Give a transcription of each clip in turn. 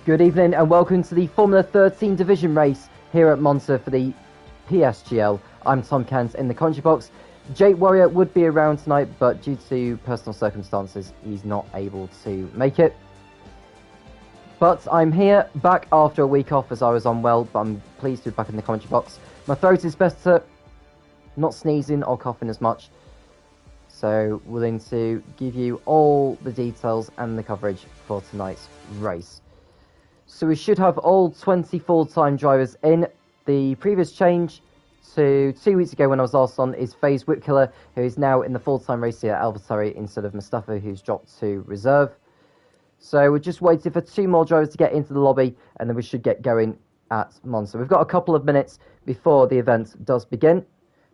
Good evening and welcome to the Formula 13 division race here at Monza for the PSGL. I'm Tom Kent in the commentary box. Jake Warrior would be around tonight, but due to personal circumstances, he's not able to make it. But I'm here, back after a week off as I was unwell, but I'm pleased to be back in the commentary box. My throat is better, not sneezing or coughing as much. So, willing to give you all the details and the coverage for tonight's race. So we should have all 20 full-time drivers in. The previous change to 2 weeks ago when I was last on is FaZe Whipkiller, who is now in the full-time race here at AlphaTauri instead of Mustafa, who's dropped to reserve. So we're just waiting for 2 more drivers to get into the lobby, and then we should get going at Monza. We've got a couple of minutes before the event does begin.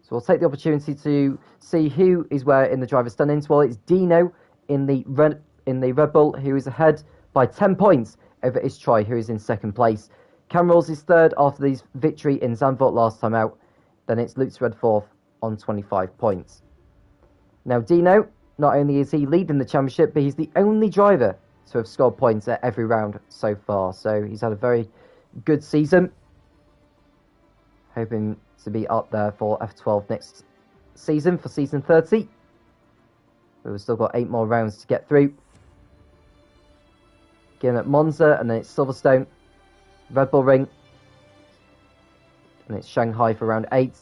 So we'll take the opportunity to see who is where in the driver's standings. Well, it's Dino in the Red Bull, who is ahead by 10 points over Istrai, who is in second place. Camrose is third after the victory in Zandvoort last time out. Then it's Lutz Red fourth on 25 points. Now Dino, not only is he leading the championship, but he's the only driver to have scored points at every round so far. So he's had a very good season. Hoping to be up there for F12 next season, for season 30. But we've still got 8 more rounds to get through. Again at Monza, and then it's Silverstone, Red Bull Ring, and it's Shanghai for round 8.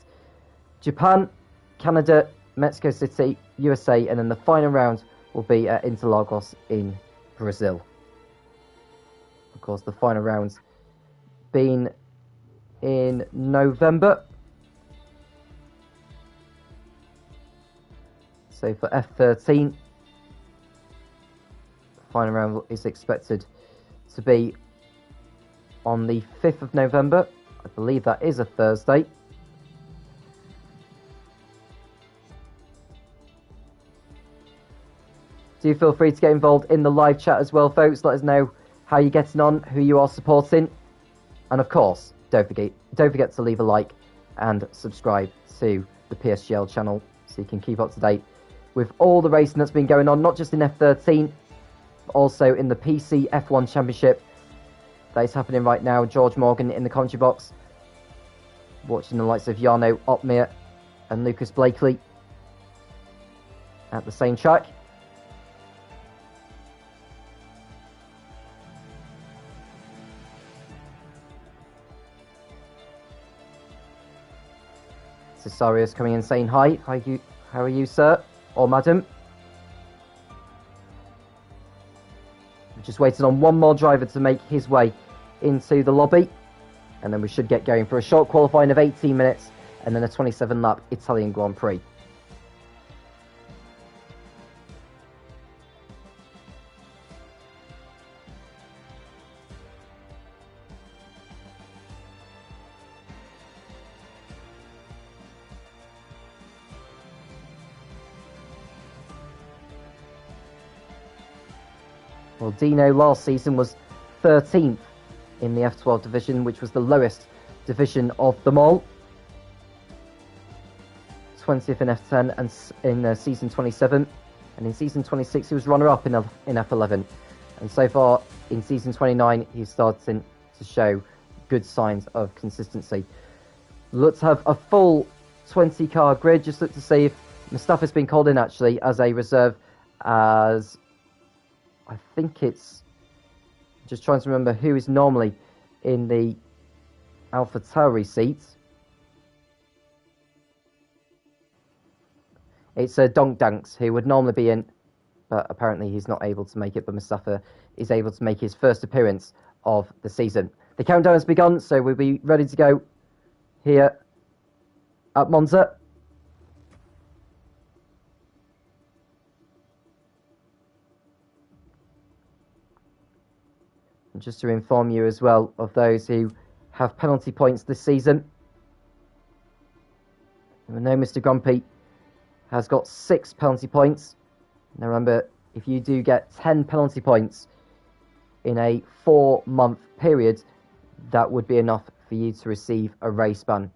Japan, Canada, Mexico City, USA, and then the final round will be at Interlagos in Brazil. Of course, the final rounds being in November. So for F13, final round is expected to be on the 5th of November. I believe that is a Thursday. Do feel free to get involved in the live chat as well, folks. Let us know how you're getting on, who you are supporting. And of course, don't forget to leave a like and subscribe to the PSGL channel so you can keep up to date with all the racing that's been going on, not just in F13, also in the PC F1 Championship that is happening right now. George Morgan in the commentary box, watching the likes of Jarno Opmeer and Lucas Blakely at the same track. Cesarius coming in saying hi. How are you, sir or madam? Just waiting on one more driver to make his way into the lobby, and then we should get going for a short qualifying of 18 minutes and then a 27-lap Italian Grand Prix. Well, Dino last season was 13th in the F12 division, which was the lowest division of them all. 20th in F10 and in season 27. And in season 26, he was runner-up in F11. And so far, in season 29, he's starting to show good signs of consistency. Let's have a full 20-car grid. Just look to see if Mustafa's been called in, actually, as a reserve, as I think it's, just trying to remember who is normally in the AlphaTauri seat. It's Donk Danks, who would normally be in, but apparently he's not able to make it. But Mustafa is able to make his first appearance of the season. The countdown has begun, so we'll be ready to go here at Monza. And just to inform you as well of those who have penalty points this season, we know Mr. Grumpy has got 6 penalty points. Now remember, if you do get 10 penalty points in a 4-month period, that would be enough for you to receive a race ban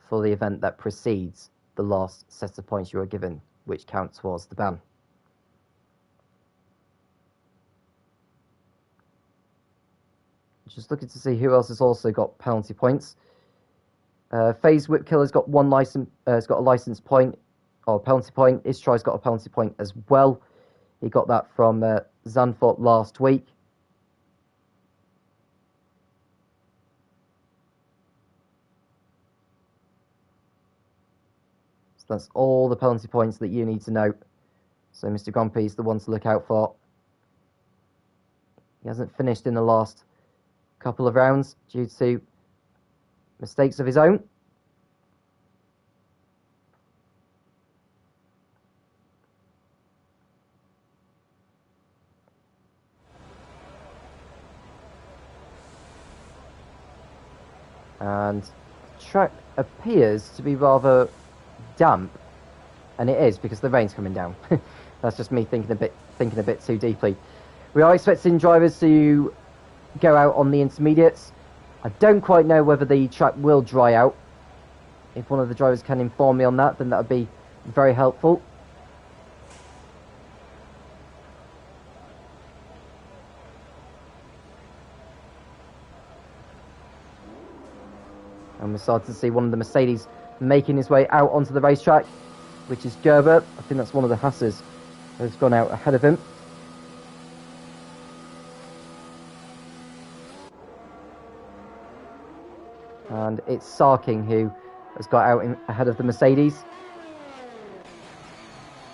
for the event that precedes the last set of points you are given, which count towards the ban. Just looking to see who else has also got penalty points. FaZe Whipkiller's got one license. Has got a license point or a penalty point. Istry's got a penalty point as well. He got that from Zandvoort last week. So that's all the penalty points that you need to know. So Mr. Grumpy is the one to look out for. He hasn't finished in the last couple of rounds due to mistakes of his own. And the track appears to be rather damp, and it is because the rain's coming down. That's just me thinking a bit too deeply. We are expecting drivers to go out on the intermediates. I don't quite know whether the track will dry out. If one of the drivers can inform me on that, then that would be very helpful. And we're starting to see one of the Mercedes making his way out onto the racetrack, which is Gerber. I think that's one of the Haas's who's gone out ahead of him. And it's Sarking who has got out ahead of the Mercedes.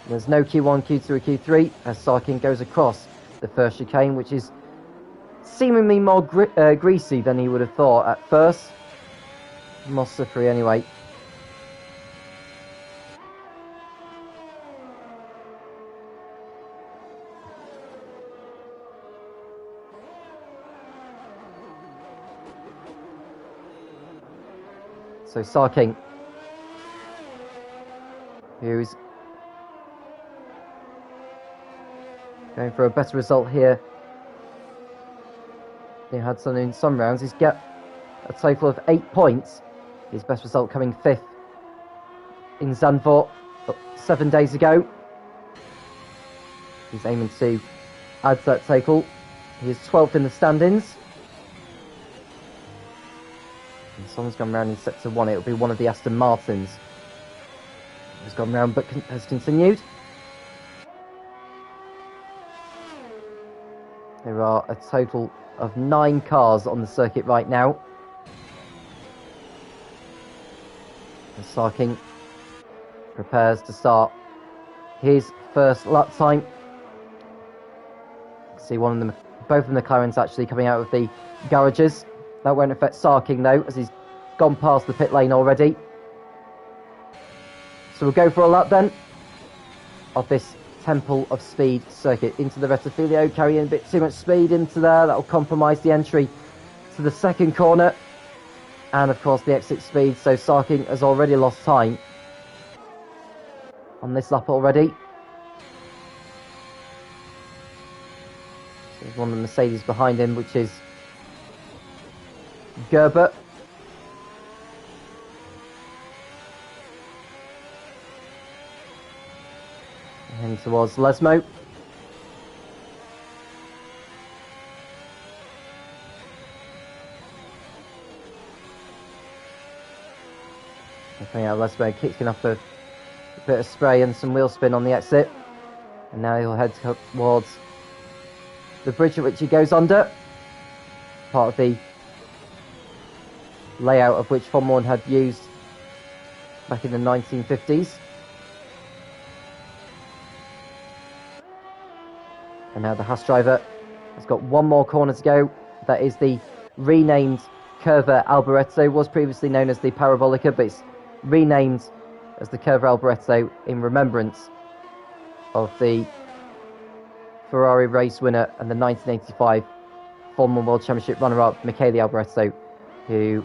There's no Q1, Q2 or Q3 as Sarking goes across the first chicane, which is seemingly more greasy than he would have thought at first. More slippery anyway. So Sarking, who's going for a better result here. He had some in some rounds. He's got a total of 8 points. His best result coming 5th in Zandvoort 7 days ago. He's aiming to add to that total. He is 12th in the standings. And someone's gone round in sector 1. It'll be one of the Aston Martins. Has gone round but has continued. There are a total of 9 cars on the circuit right now. And Sarking prepares to start his first lap time. See one of them, both of the McLarens actually coming out of the garages. That won't affect Sarking though, as he's gone past the pit lane already. So we'll go for a lap then of this Temple of Speed circuit into the Rettifilio, carrying a bit too much speed into there. That'll compromise the entry to the second corner. And of course the exit speed, so Sarking has already lost time on this lap already. So there's one of the Mercedes behind him, which is Gerber. And towards Lesmo. Coming out of Lesmo, kicking up a bit of spray and some wheel spin on the exit. And now he'll head towards the bridge at which he goes under. Part of the layout of which Formula 1 had used back in the 1950s. And now the Haas driver has got one more corner to go. That is the renamed Curva Alboreto. Was previously known as the Parabolica, but it's renamed as the Curva Alboreto in remembrance of the Ferrari race winner and the 1985 Formula 1 World Championship runner-up Michele Alboreto, who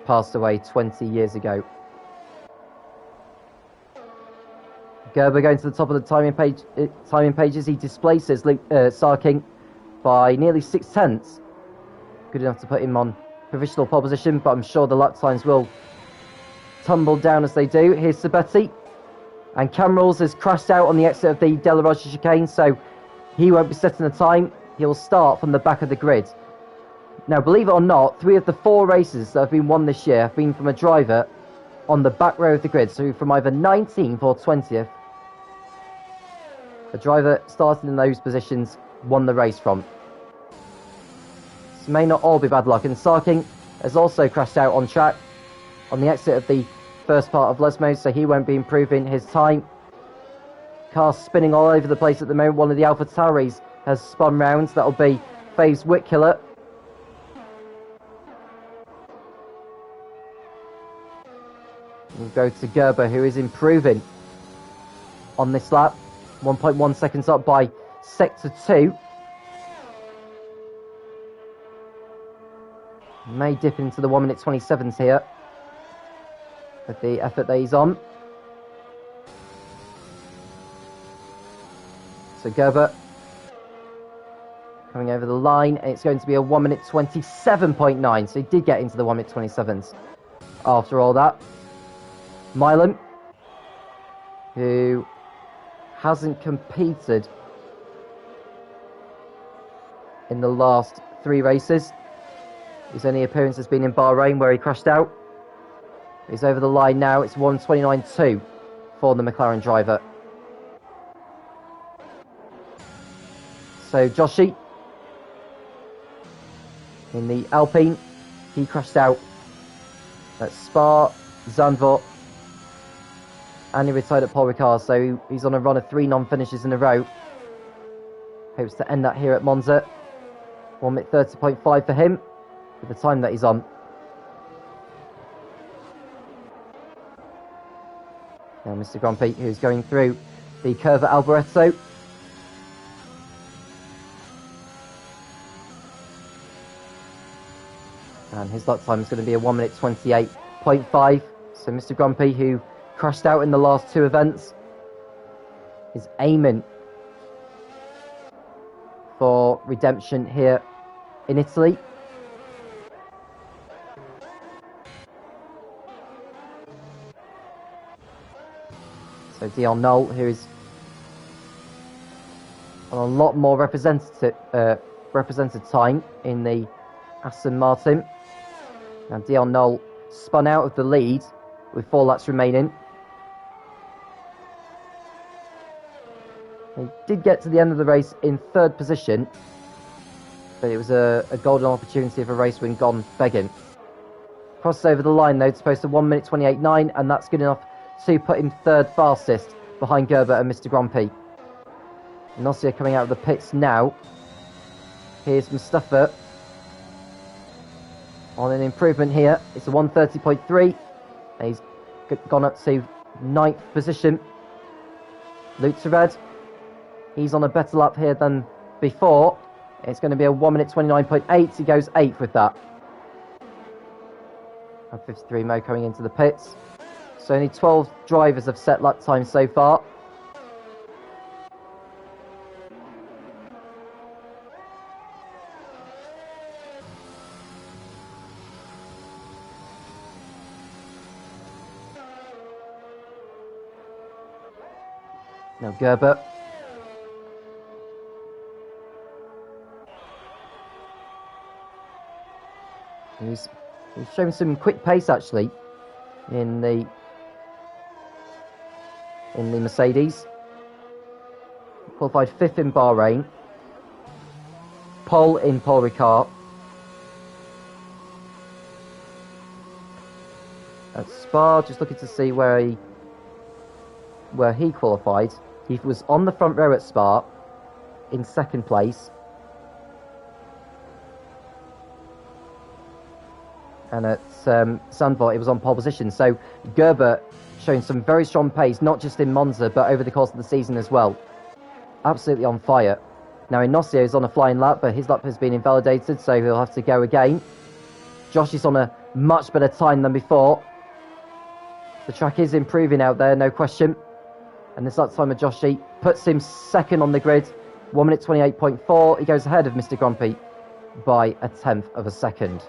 passed away 20 years ago. Gerber going to the top of the timing pages. He displaces Sarking by nearly 6/10. Good enough to put him on provisional pole position, but I'm sure the lap times will tumble down as they do. Here's Sabetti. And Camrals has crashed out on the exit of the Della Rosa chicane, so he won't be setting the time. He'll start from the back of the grid. Now, believe it or not, 3 of the 4 races that have been won this year have been from a driver on the back row of the grid, so from either 19th or 20th. A driver starting in those positions won the race from. This may not all be bad luck, and Sarking has also crashed out on track on the exit of the first part of Lesmo, so he won't be improving his time. Car spinning all over the place at the moment. One of the Alpha Tauris has spun round. That'll be Faves Whitkiller. We'll go to Gerber, who is improving on this lap. 1.1 seconds up by Sector 2. May dip into the 1 minute 27s here with the effort that he's on. So Gerber coming over the line, and it's going to be a 1 minute 27.9. So he did get into the 1 minute 27s after all that. Milan, who hasn't competed in the last 3 races. His only appearance has been in Bahrain, where he crashed out. He's over the line now. It's 1:29.2 for the McLaren driver. So Joshi in the Alpine, he crashed out at Spa, Zandvoort, and he retired at Paul Ricard, so he's on a run of 3 non-finishes in a row. Hopes to end that here at Monza. 1 minute 30.5 for him, with the time that he's on. Now Mr. Grumpy, who's going through the curve at Alboreto. And his lap time is going to be a 1 minute 28.5. So Mr. Grumpy, who crashed out in the last 2 events, is aiming for redemption here in Italy. So Dion Knoll, who is on a lot more represented time in the Aston Martin. Now Dion Knoll spun out of the lead with 4 laps remaining. He did get to the end of the race in 3rd position, but it was a golden opportunity of a race win gone begging. Crossed over the line though to post a 1 minute 28.9, and that's good enough to put him 3rd fastest behind Gerber and Mr. Grumpy. Nossia coming out of the pits now. Here's Mustafa on an improvement here. It's a 1:30.3. He's gone up to 9th position. Lutzered, he's on a better lap here than before. It's going to be a 1 minute 29.8. He goes 8th with that. And 53 Mo coming into the pits. So only 12 drivers have set lap time so far. Now Gerber. He's shown some quick pace actually in the Mercedes. Qualified 5th in Bahrain. Pole in Paul Ricard. At Spa, just looking to see where he qualified. He was on the front row at Spa in 2nd place. And at Zandvoort, it was on pole position. So Gerber showing some very strong pace, not just in Monza, but over the course of the season as well. Absolutely on fire. Now Inosio is on a flying lap, but his lap has been invalidated, so he'll have to go again. Josh is on a much better time than before. The track is improving out there, no question. And this lap time of Joshi puts him 2nd on the grid. 1 minute 28.4. He goes ahead of Mr. Grumpy by a 1/10 of a second.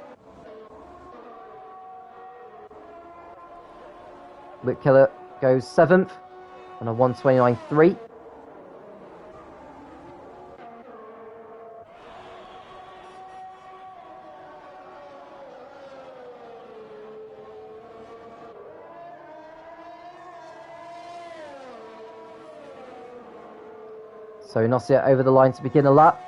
Whitkiller goes 7th on a 1:29.3. So Inosia over the line to begin a lap.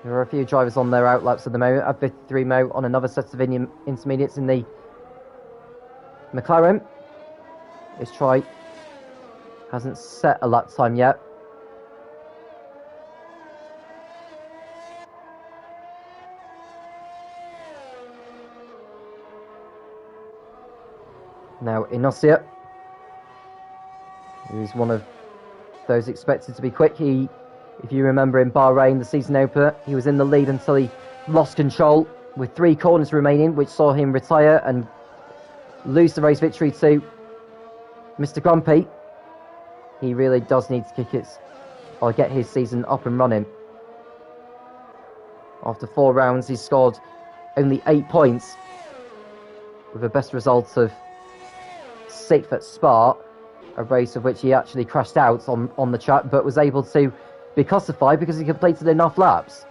There are a few drivers on their outlaps at the moment. F13 Mo on another set of intermediates in the McLaren. His try hasn't set a lap time yet. Now Inosia, who's one of those expected to be quick. If you remember in Bahrain, the season opener, he was in the lead until he lost control with 3 corners remaining, which saw him retire and lose the race victory to Mr. Grumpy. He really does need to get his season up and running. After 4 rounds, he's scored only 8 points, with the best result of 6th at Spa, a race of which he actually crashed out on the track, but was able to be classified because he completed enough laps.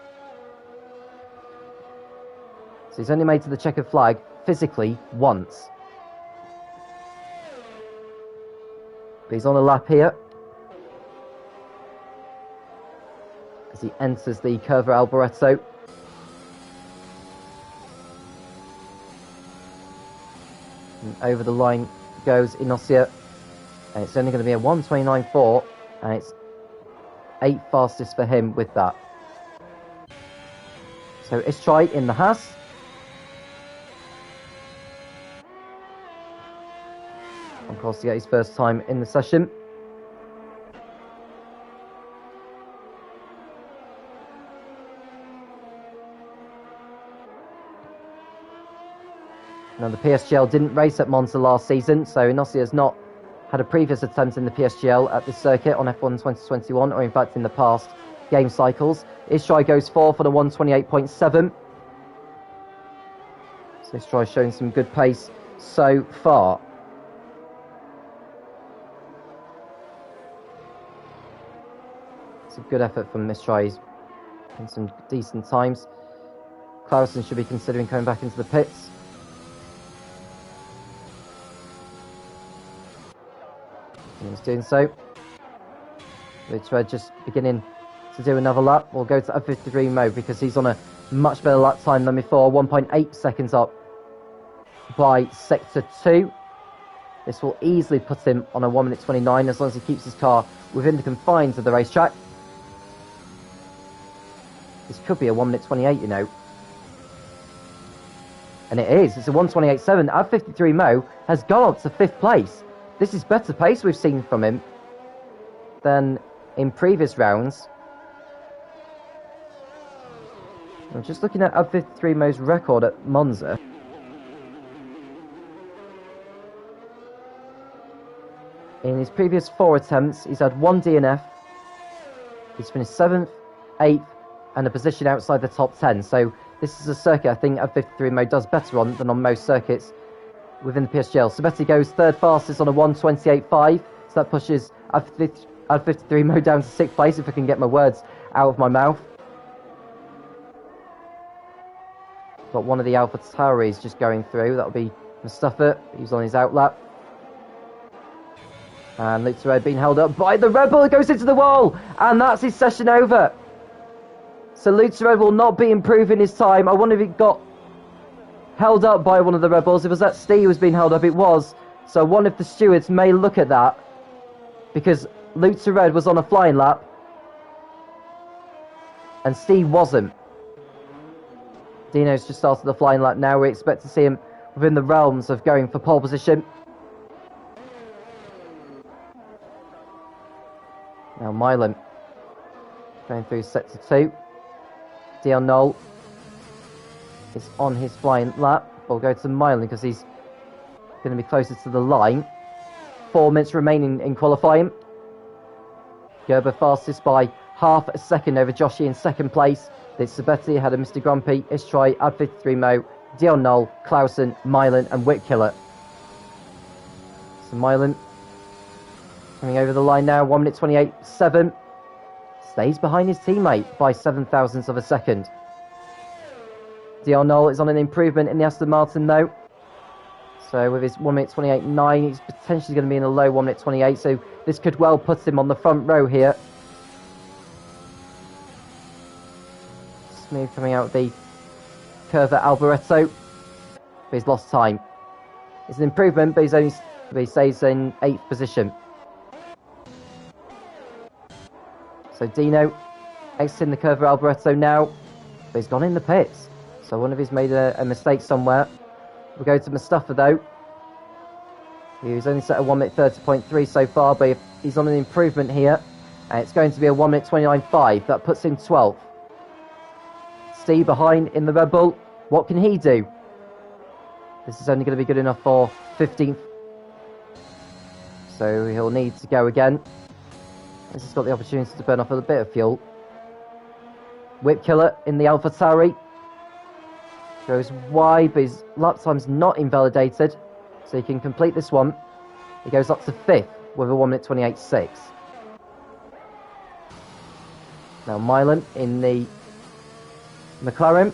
So he's only made to the checkered flag physically once. But he's on a lap here as he enters the Curva Alboreto. And over the line goes Inosia, and it's only going to be a 1:29.4, and it's 8th fastest for him with that. So Istrai in the Haas. Of course, to get his first time in the session. Now, the PSGL didn't race at Monza last season, so Inosia has not had a previous attempt in the PSGL at this circuit on F1 2021, or in fact in the past game cycles. Istrai goes 4th on a 1:28.7. So Istrai showing some good pace so far. It's a good effort from Istrai in some decent times. Clausen should be considering coming back into the pits. He's doing so. Lutz just beginning to do another lap. We'll go to F13 mode because he's on a much better lap time than before. 1.8 seconds up by Sector 2. This will easily put him on a 1:29 as long as he keeps his car within the confines of the racetrack. This could be a 1:28, you know. And it is. It's a 1:28.7. F13 Mo has gone up to 5th place. This is better pace we've seen from him than in previous rounds. I'm just looking at F13 Mo's record at Monza. In his previous 4 attempts, he's had 1 DNF. He's finished 7th, 8th, and a position outside the top 10. So this is a circuit I think F13 Mo does better on than on most circuits within the PSGL. Sabetti goes 3rd fastest on a 1:28.5, so that pushes F53 Mo down to 6th place, if I can get my words out of my mouth. Got one of the Alpha Tauris just going through, that'll be Mustafa, he's on his outlap. And Luke Red being held up by the Red Bull, it goes into the wall, and that's his session over. So Luke Red will not be improving his time. I wonder if it got held up by one of the Red Bulls. If it was that Steve who was being held up, it was. So one of the stewards may look at that, because Luke Red was on a flying lap and Steve wasn't. Dino's just started the flying lap now. We expect to see him within the realms of going for pole position. Now Milan going through sector 2. Dion Knoll is on his flying lap. We'll go to Milan because he's going to be closer to the line. 4 minutes remaining in qualifying. Gerber fastest by half a second over Joshi in 2nd place. It's Sabetti ahead of Mr. Grumpy, Istrai, Ad53 Mo, Dion Knoll, Clausen, Milan and Whitkiller. So Milan coming over the line now, 1:28.7. Stays behind his teammate by 7,000ths of a second. Dion Knoll is on an improvement in the Aston Martin though. So with his 1 minute 28.9, he's potentially going to be in a low 1 minute 28. So this could well put him on the front row here. Smooth coming out of the curve at Alboreto. But he's lost time. It's an improvement, but he stays in 8th position. So Dino exiting the curve of Alboreto now, but he's gone in the pits. So I wonder if he's made a mistake somewhere. We'll go to Mustafa though. He's only set a 1 minute 30.3 so far, but he's on an improvement here. And it's going to be a 1 minute 29.5. That puts him 12th. Steve behind in the Red Bull. What can he do? This is only going to be good enough for 15th. So he'll need to go again. This has got the opportunity to burn off a bit of fuel. Whip Killer in the AlphaTauri. Goes wide, but his lap time's not invalidated. So he can complete this one. He goes up to 5th with a 1 minute 28.6. Now Milan in the McLaren.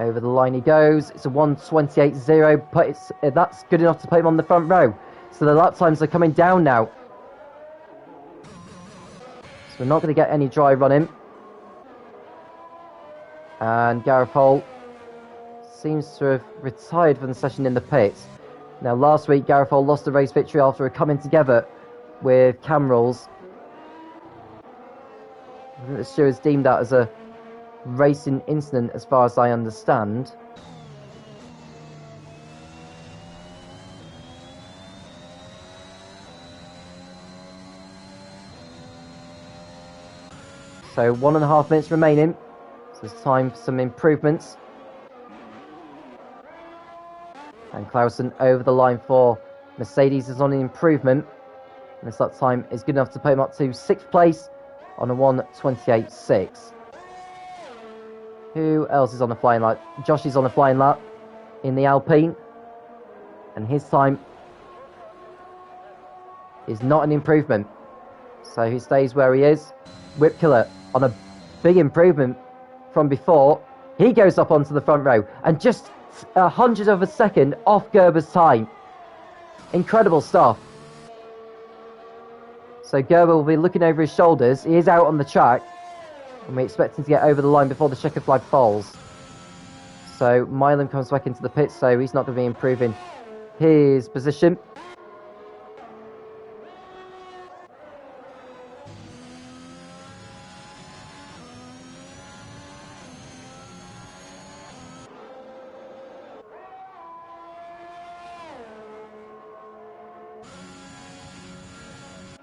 Over the line he goes. It's a 1:28.0, but that's good enough to put him on the front row. So the lap times are coming down now. So we're not going to get any dry running. And Gareth Hole seems to have retired from the session in the pits. Now last week Gareth Hole lost the race victory after a coming together with cam rules. I think the stewards deemed that as a racing incident as far as I understand. So 1.5 minutes remaining. So it's time for some improvements. And Clausen over the line for Mercedes is on an improvement. And this lap time is good enough to put him up to 6th place on a 1:28.6. Who else is on the flying lap? Josh is on the flying lap in the Alpine. And his time is not an improvement. So he stays where he is. Whip Killer on a big improvement from before. He goes up onto the front row. And just 100th of a second off Gerber's time. Incredible stuff. So Gerber will be looking over his shoulders. He is out on the track. And we expect him to get over the line before the checkered flag falls. So Milan comes back into the pits, so he's not going to be improving his position.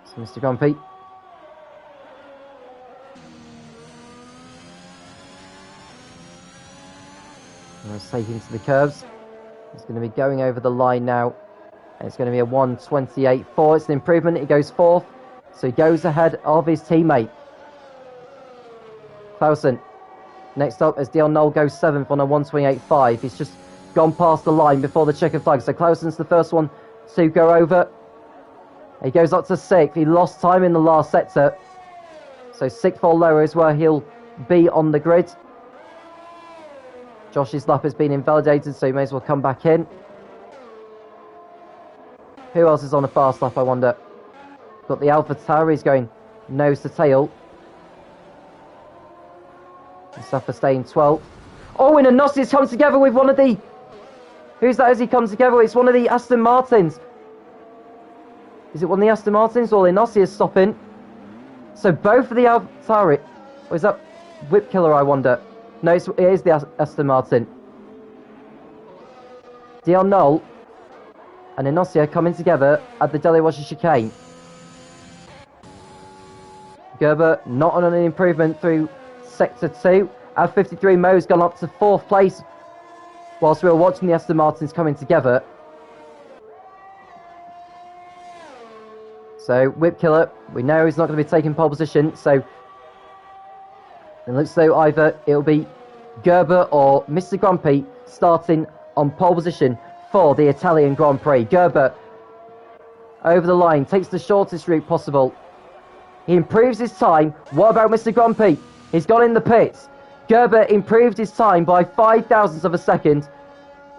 So Mr. Grumpy. Let's take into the curves. He's going to be going over the line now. And it's going to be a 1:28.4. It's an improvement. He goes 4th. So he goes ahead of his teammate. Clausen. Next up as Dion Knoll goes 7th on a 1:28.5. He's just gone past the line before the checkered flag. So Clausen's the first one to go over. He goes up to 6th. He lost time in the last sector. So 6th or lower is where he'll be on the grid. Josh's lap has been invalidated, so he may as well come back in. Who else is on a fast lap, I wonder? Got the AlphaTauri going nose to tail. Mustafa staying 12th. Oh, and Anossi has come together with one of the... Who's that as he comes together with? It's one of the Aston Martins. Is it one of the Aston Martins or Anossi is stopping? So both of the AlphaTauri... Or is that Whip Killer, I wonder? No, it is the Aston Martin. Dion Knoll and Anossi are coming together at the Delewashi chicane. Gerber not on an improvement through Sector 2. F13 Mo's gone up to 4th place whilst we were watching the Aston Martins coming together. So, Whip Killer, we know he's not going to be taking pole position, so it looks as though either it'll be Gerber or Mr. Grumpy starting on pole position for the Italian Grand Prix. Gerber over the line, takes the shortest route possible. He improves his time. What about Mr. Grumpy? He's gone in the pits. Gerber improved his time by 5 thousandths of a second.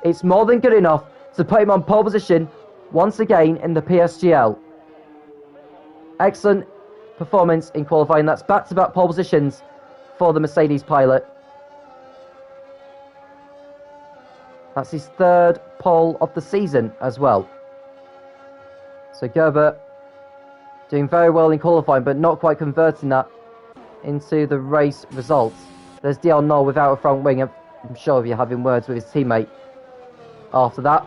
It's more than good enough to put him on pole position once again in the PSGL. Excellent performance in qualifying. That's back-to-back pole positions for the Mercedes pilot. That's his third pole of the season as well. So Gerber doing very well in qualifying, but not quite converting that into the race results. There's DL Knoll without a front wing. I'm sure if you're having words with his teammate after that.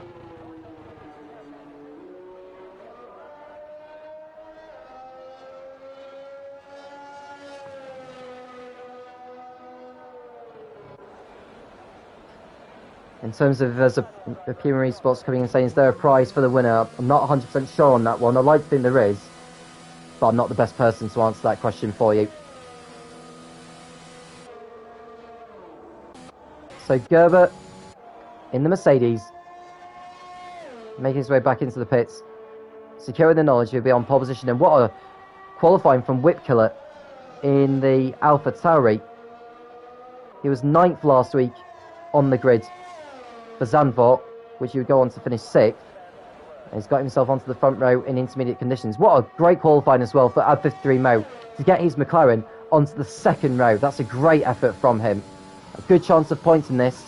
In terms of there's a Puma Esports coming and saying, is there a prize for the winner? I'm not 100% sure on that one. I'd like to think there is, but I'm not the best person to answer that question for you. So Gerber in the Mercedes, making his way back into the pits, securing the knowledge he'll be on pole position. And what a qualifying from Whip Killer in the Alpha Tauri. He was 9th last week on the grid for Zandvoort, which he would go on to finish 6th. And he's got himself onto the front row in intermediate conditions. What a great qualifying as well for F13 Mo to get his McLaren onto the 2nd row. That's a great effort from him. A good chance of points in this.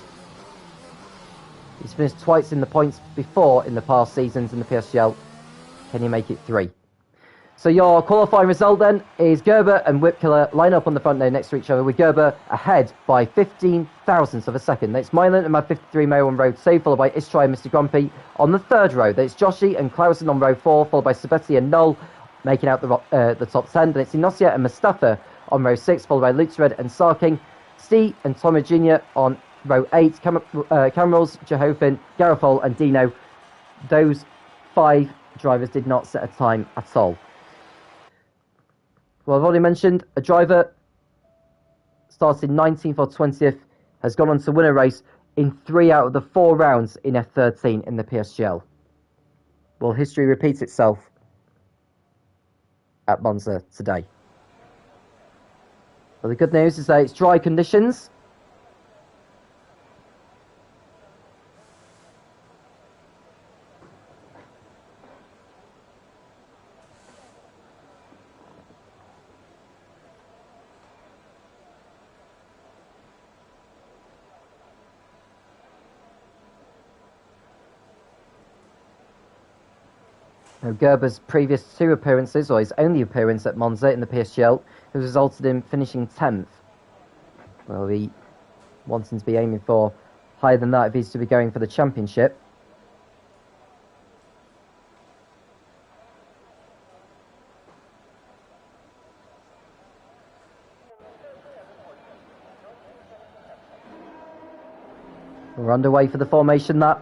He's finished twice in the points before in the past seasons in the PSGL. Can he make it 3? So your qualifying result then is Gerber and Whip Killer line up on the front row next to each other, with Gerber ahead by 15 thousandths of a second. That's Mylan and Mad53 Mo on row 2, followed by Istrai and Mr. Grumpy on the 3rd row. That's Joshi and Clausen on row 4, followed by Sabetti and Knoll making out the top 10. Then it's Inosia and Mustafa on row 6, followed by Lutzred and Sarking. Steve and Thomas Jr. on row 8, Camerals, Jehofen, Garofol and Dino. Those 5 drivers did not set a time at all. Well, I've already mentioned a driver started 19th or 20th has gone on to win a race in 3 out of the 4 rounds in F13 in the PSGL. Well, history repeats itself at Monza today. Well, the good news is that it's dry conditions. Now, Gerber's previous 2 appearances, or his only appearance at Monza in the PSGL, has resulted in finishing 10th. Well, he wanting to be aiming for higher than that if he's to be going for the championship. We're underway for the formation that.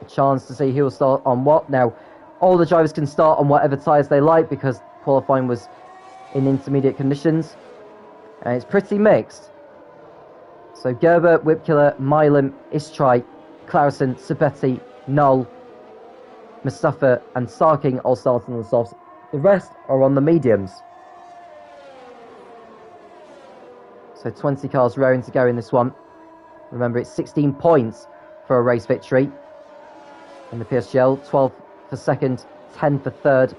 A chance to see who will start on what. Now, all the drivers can start on whatever tyres they like because qualifying was in intermediate conditions. And it's pretty mixed. So Gerber, Whipkiller, Milan, Istrai, Clausen, Sabetti, Knoll, Mustafa and Sarking all starting on the softs. The rest are on the mediums. So 20 cars rowing to go in this one. Remember, it's 16 points for a race victory in the PSGL, 12 for 2nd, 10 for 3rd,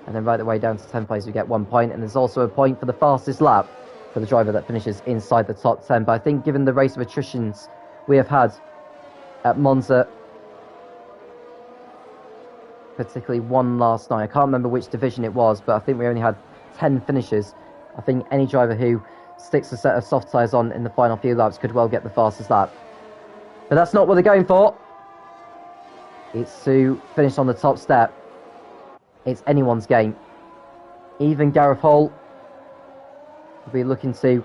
and then right the way down to 10th place we get 1 point, and there's also a point for the fastest lap for the driver that finishes inside the top 10. But I think given the race of attritions we have had at Monza, particularly one last night, I can't remember which division it was, but I think we only had 10 finishes. I think any driver who sticks a set of soft tyres on in the final few laps could well get the fastest lap. But that's not what they're going for. It's to finish on the top step. It's anyone's game. Even Gareth Hall will be looking to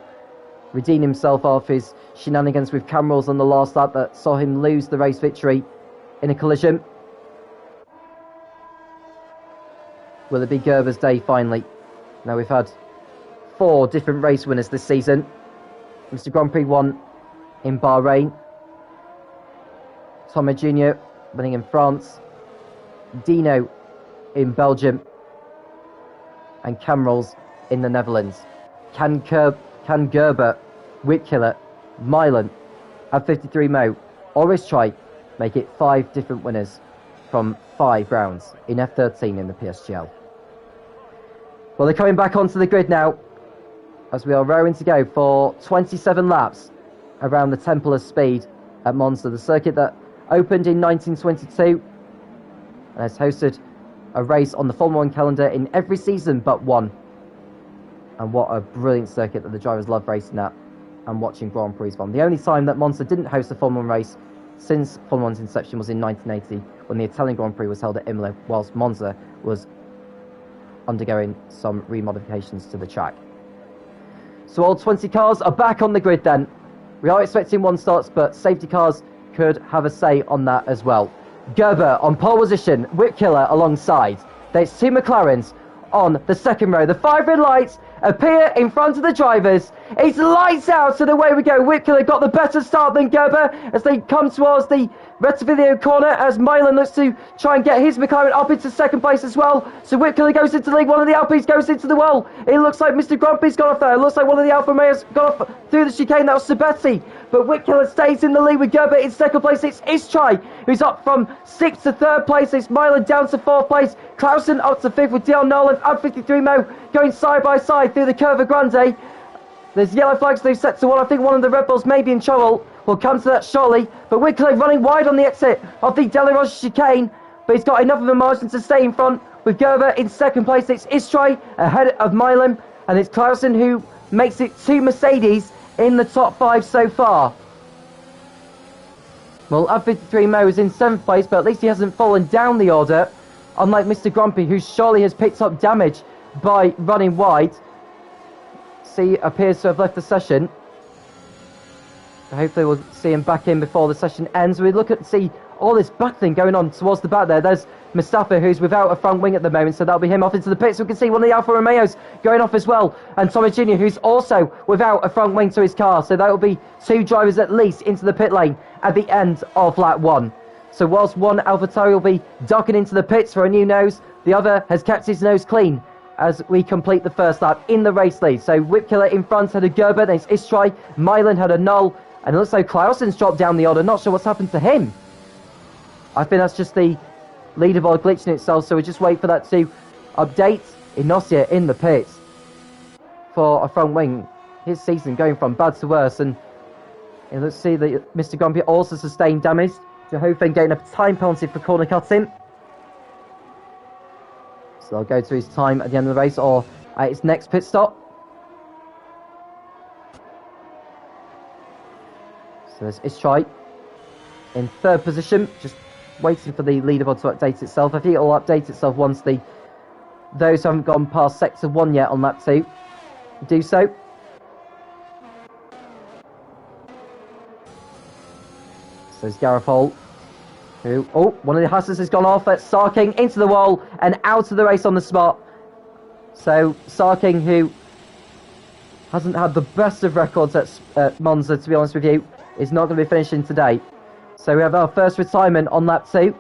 redeem himself after his shenanigans with Camerals on the last lap that saw him lose the race victory in a collision. Will it be Gerber's day finally? Now, we've had 4 different race winners this season. Mr. Grand Prix won in Bahrain. Thomas Jr. winning in France. Dino in Belgium. And Camerals in the Netherlands. Can Gerber, Whitkiller Milan, F53 Mo, or Istrai make it 5 different winners from 5 rounds in F13 in the PSGL. Well, they're coming back onto the grid now as we are raring to go for 27 laps around the Temple of Speed at Monza, the circuit that opened in 1922 and has hosted a race on the Formula 1 calendar in every season but one. And what a brilliant circuit that the drivers love racing at and watching Grand Prix from. The only time that Monza didn't host a Formula 1 race since Formula 1's inception was in 1980 when the Italian Grand Prix was held at Imola, whilst Monza was undergoing some remodifications to the track. So all 20 cars are back on the grid then. We are expecting 1 starts, but safety cars could have a say on that as well. Gerber on pole position, Whip Killer alongside. There's 2 McLarens on the second row. The 5 red lights appear in front of the drivers. It's lights out, so away we go. Whip Killer got the better start than Gerber as they come towards the Rettivilio corner as Milan looks to try and get his McLaren up into second place as well. So Whip Killer goes into the lead. One of the Alpes goes into the wall. It looks like Mr. Grumpy's gone off there. It looks like one of the Alfa Romeos got off through the chicane. That was Sabetti. But Whip Killer stays in the lead with Gerber in second place. It's Istrai who's up from 6th to 3rd place. It's Milan down to 4th place. Clausen up to 5th with Dion Nolan and 53 Mo going side by side through the Curva Grande. There's yellow flags they've set to one. I think one of the Red Bulls may be in trouble. We'll come to that shortly. But Whitcliffe running wide on the exit of the Delaroche chicane. But he's got enough of a margin to stay in front with Gerber in second place. It's Istrai ahead of Milan. And it's Clausen who makes it 2 Mercedes in the top 5 so far. Well, F53 Mo is in 7th place, but at least he hasn't fallen down the order. Unlike Mr. Grumpy, who surely has picked up damage by running wide. C appears to have left the session. Hopefully we'll see him back in before the session ends. We look at see all this battling going on towards the back there. There's Mustafa, who's without a front wing at the moment, so that'll be him off into the pits. We can see one of the Alfa Romeos going off as well, and Tommy Jr., who's also without a front wing to his car, so that will be 2 drivers at least into the pit lane at the end of lap 1. So whilst one AlphaTauri will be ducking into the pits for a new nose, the other has kept his nose clean as we complete the first lap in the race lead. So Whip Killer in front had a Gerber, then it's Istrai, Milan had a Null, and it looks like Clausen's dropped down the order. Not sure what's happened to him. I think that's just the leaderboard glitching itself, so we just wait for that to update. Inosia in the pits for a front wing. His season going from bad to worse, and let's see that Mr. Grumpy also sustained damage. Jehofen getting a time penalty for corner cutting. So I'll go to his time at the end of the race or at his next pit stop. So there's Istrai in 3rd position, just waiting for the leaderboard to update itself. I think it'll update itself once those who haven't gone past sector 1 yet on lap 2 do so. So there's Gareth Holt, who, one of the Hassas has gone off at Sarking into the wall and out of the race on the spot. So Sarking, who hasn't had the best of records at Monza, to be honest with you, is not going to be finishing today. So we have our first retirement on lap 2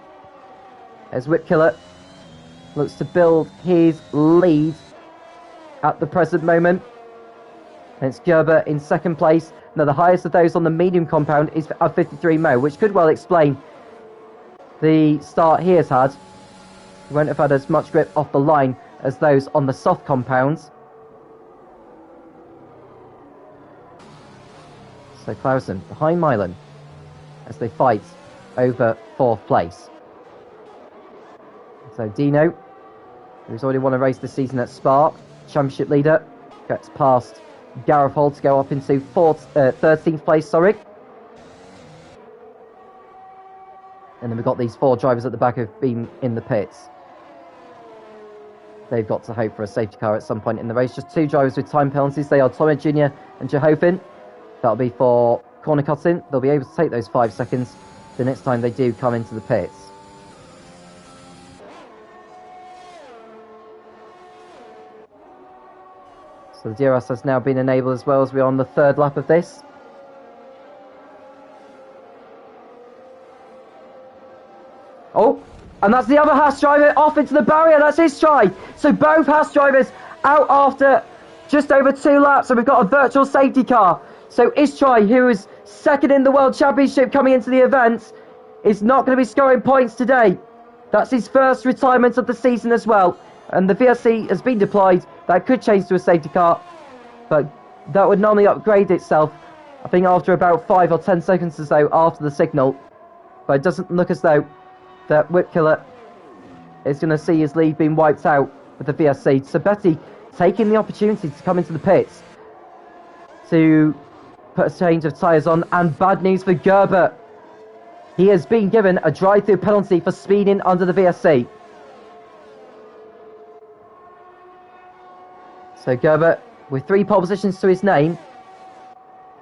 as Whip Killer looks to build his lead at the present moment. And it's Gerber in 2nd place. Now the highest of those on the medium compound is for F53 Mo, which could well explain the start he has had. He won't have had as much grip off the line as those on the soft compounds. So Clausen behind Milan as they fight over 4th place. So Dino, who's already won a race this season at Spa, championship leader, gets past Gareth Hall to go up into 13th place, sorry. And then we've got these 4 drivers at the back who've been in the pits. They've got to hope for a safety car at some point in the race. Just 2 drivers with time penalties. They are Tommy Jr. and Jehofen. That'll be for corner cutting. They'll be able to take those 5 seconds the next time they do come into the pits. So the DRS has now been enabled as well as we're on the 3rd lap of this. And that's the other Haas driver off into the barrier. That's his try. So both Haas drivers out after just over 2 laps. And we've got a virtual safety car. So Istrai, who is second in the World Championship coming into the event, is not going to be scoring points today. That's his first retirement of the season as well. And the VSC has been deployed. That could change to a safety car, but that would normally upgrade itself, I think, after about 5 or 10 seconds or so after the signal. But it doesn't look as though that Whipkiller is going to see his lead being wiped out with the VSC. So Betty taking the opportunity to come into the pits to put a change of tyres on. And bad news for Gerber. He has been given a drive-through penalty for speeding under the VSC. So Gerber, with 3 pole positions to his name,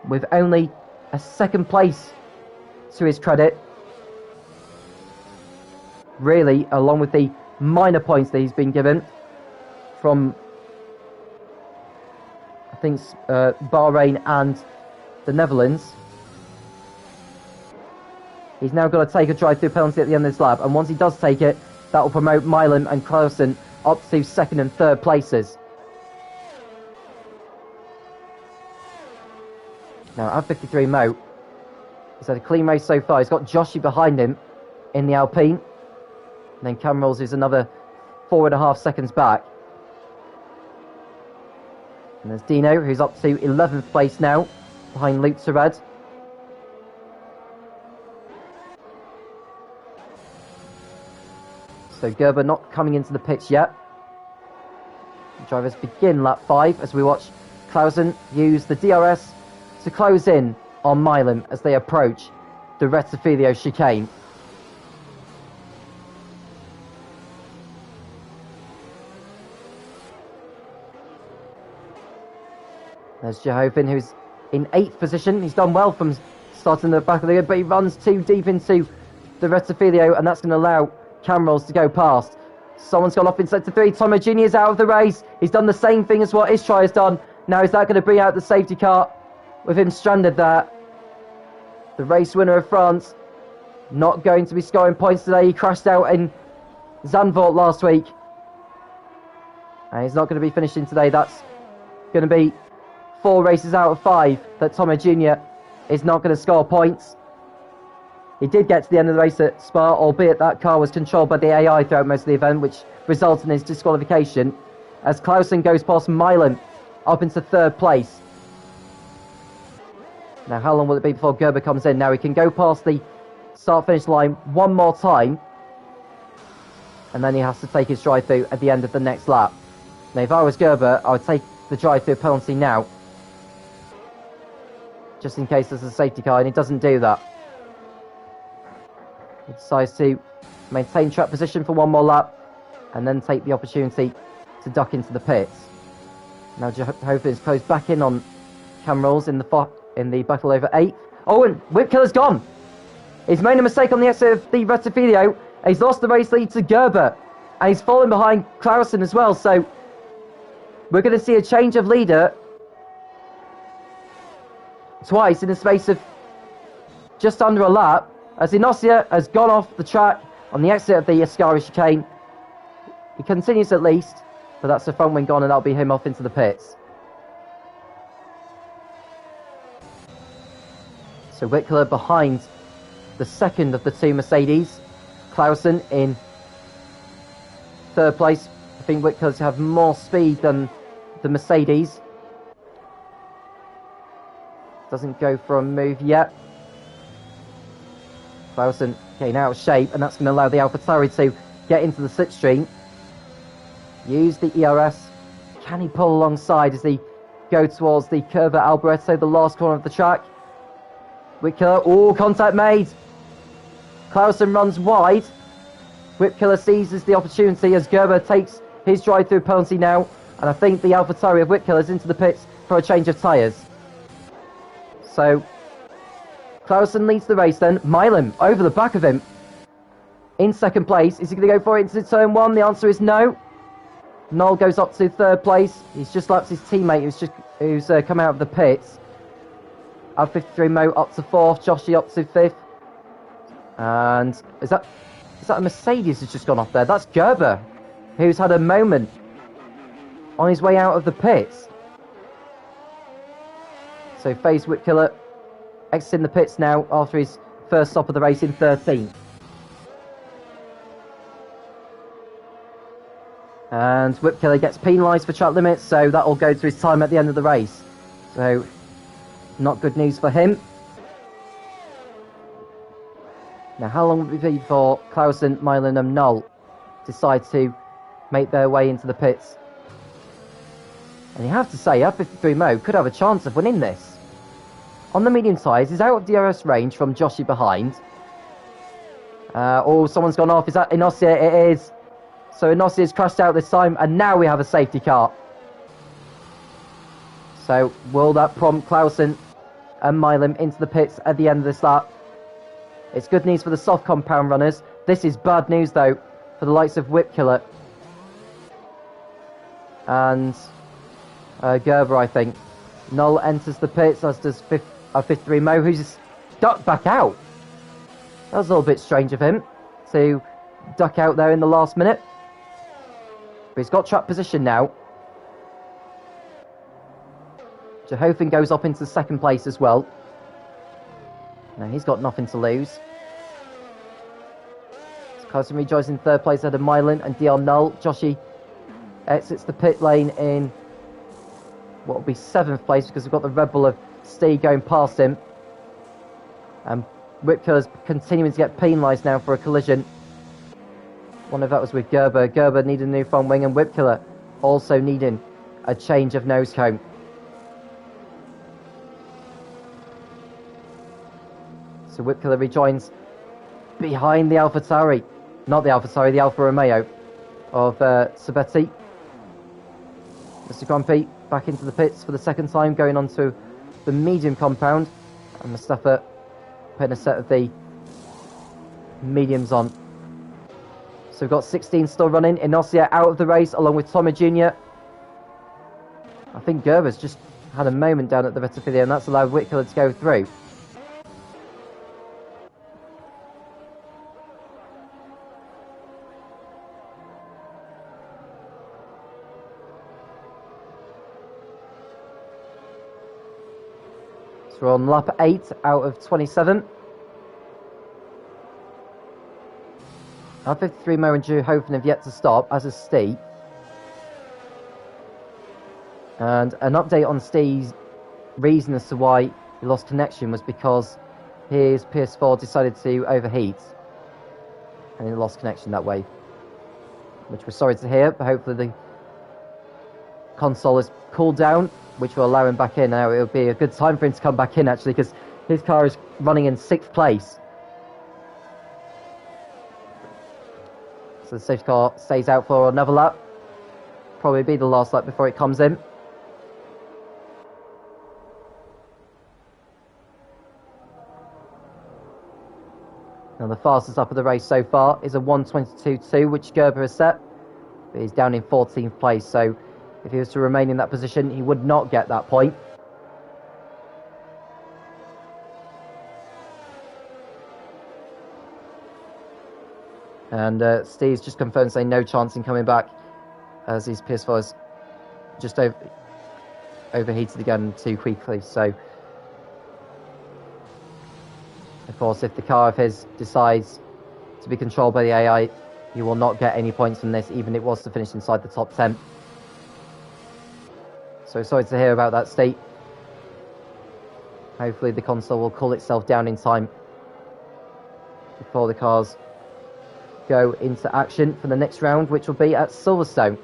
with only a second place to his credit, really, along with the minor points that he's been given from, I think, Bahrain and the Netherlands. He's now got to take a drive-through penalty at the end of this lap, and once he does take it, that will promote Milan and Clausen up to 2nd and 3rd places. Now, F13 Mo has had a clean race so far. He's got Joshi behind him in the Alpine. And then Cam Rolls is another 4.5 seconds back. And there's Dino, who's up to 11th place now, behind Luke Tured. So Gerber not coming into the pits yet. The drivers begin lap 5 as we watch Clausen use the DRS to close in on Milan as they approach the Rettifilio chicane. There's Jehovin, who's in 8th position. He's done well from starting the back of the grid, but he runs too deep into the Rettifilio, and that's going to allow Camrose to go past. Someone's gone off in sector 3. Tomo Jr. is out of the race. He's done the same thing as what Istrai has done. Now is that going to bring out the safety car with him stranded there? The race winner of France not going to be scoring points today. He crashed out in Zandvoort last week, and he's not going to be finishing today. That's going to be 4 races out of 5 that Tomo Jr. is not going to score points. He did get to the end of the race at Spa, albeit that car was controlled by the AI throughout most of the event, which resulted in his disqualification, as Clausen goes past Milan up into 3rd place. Now, how long will it be before Gerber comes in? Now, he can go past the start-finish line one more time, and then he has to take his drive-through at the end of the next lap. Now, if I was Gerber, I would take the drive-through penalty now, just in case there's a safety car, and he doesn't do that. He decides to maintain track position for one more lap, and then take the opportunity to duck into the pits. Now, Jehovah is closed back in on Cam Rolls in the battle over 8. Oh, and Whipkiller's gone. He's made a mistake on the exit of the Rettifilio. He's lost the race lead to Gerber, and he's fallen behind Clausen as well. So we're going to see a change of leader twice in the space of just under a lap, as Inosia has gone off the track on the exit of the Ascari chicane. He continues at least, but that's the front wing gone, and that'll be him off into the pits. So Whipkiller behind the second of the 2 Mercedes. Clausen in 3rd place. I think Whipkiller's have more speed than the Mercedes. Doesn't go for a move yet. Clausen getting out of shape, and that's going to allow the AlphaTauri to get into the slipstream. Use the ERS. Can he pull alongside as he go towards the Curva Alboreto, the last corner of the track? Whipkiller, oh, contact made. Clausen runs wide. Whipkiller seizes the opportunity as Gerber takes his drive-through penalty now, and I think the AlphaTauri of Whipkiller is into the pits for a change of tyres. So Clausen leads the race then. Milan over the back of him in 2nd place. Is he going to go for it into turn 1? The answer is no. Noel goes up to 3rd place. He's just lapped his teammate who's come out of the pits. F13 Mo up to 4th. Joshi up to 5th. And is that a Mercedes who's just gone off there? That's Gerber, who's had a moment on his way out of the pits. So FaZe Whipkiller exiting the pits now after his first stop of the race in 13th. And Whipkiller gets penalised for track limits, so that'll go to his time at the end of the race. So, not good news for him. Now, how long will it be before Clausen, Mylan and Null decide to make their way into the pits? And you have to say, F13 Mo could have a chance of winning this. On the medium tyres, he's out of DRS range from Joshy behind. Oh, someone's gone off. Is that Inosia? It is. So Inosia's crashed out this time, and now we have a safety car. So will that prompt Clausen and Milam into the pits at the end of this lap? It's good news for the soft compound runners. This is bad news, though, for the likes of Whipkiller and Gerber, I think. Null enters the pits, as does F13 Mo, who's just ducked back out. That was a little bit strange of him to duck out there in the last minute. But he's got track position now. Jehofen goes up into second place as well. Now he's got nothing to lose. Carson rejoins in third place ahead of Mylan and Dion Null. Joshy exits the pit lane in what will be 7th place because we've got the Red Bull of Steve going past him. And Whipkiller's continuing to get penalised now for a collision. One of that was with Gerber. Gerber needed a new front wing, and Whipkiller also needing a change of nose cone. So Whipkiller rejoins behind the AlphaTauri. Not the AlphaTauri, the Alfa Romeo of Sabetti. Mr. Grumpy back into the pits for the second time, going on to the medium compound. And Mustafa putting a set of the mediums on. So we've got 16 still running. Inosia out of the race along with Tommy Jr. I think Gerber's just had a moment down at the Vetafilio, and that's allowed Whipkiller to go through. So we're on lap 8 out of 27. F13 Mo and Jehofen have yet to stop, as is Steve. And an update on Steve's reason as to why he lost connection was because his PS4 decided to overheat. And he lost connection that way. Which we're sorry to hear, but hopefully the console has cooled down, which will allow him back in. Now it'll be a good time for him to come back in, actually, because his car is running in 6th place. So the safety car stays out for another lap. Probably be the last lap before it comes in. Now the fastest up of the race so far is a 1:22.2, which Gerber has set. But he's down in 14th place, so if he was to remain in that position, he would not get that point. And Steve's just confirmed saying no chance in coming back, as his PS4 is just overheated again too quickly. So, of course, if the car of his decides to be controlled by the AI, he will not get any points from this, even if it was to finish inside the top 10. So sorry to hear about that, Steve. Hopefully the console will cool itself down in time before the cars go into action for the next round, which will be at Silverstone.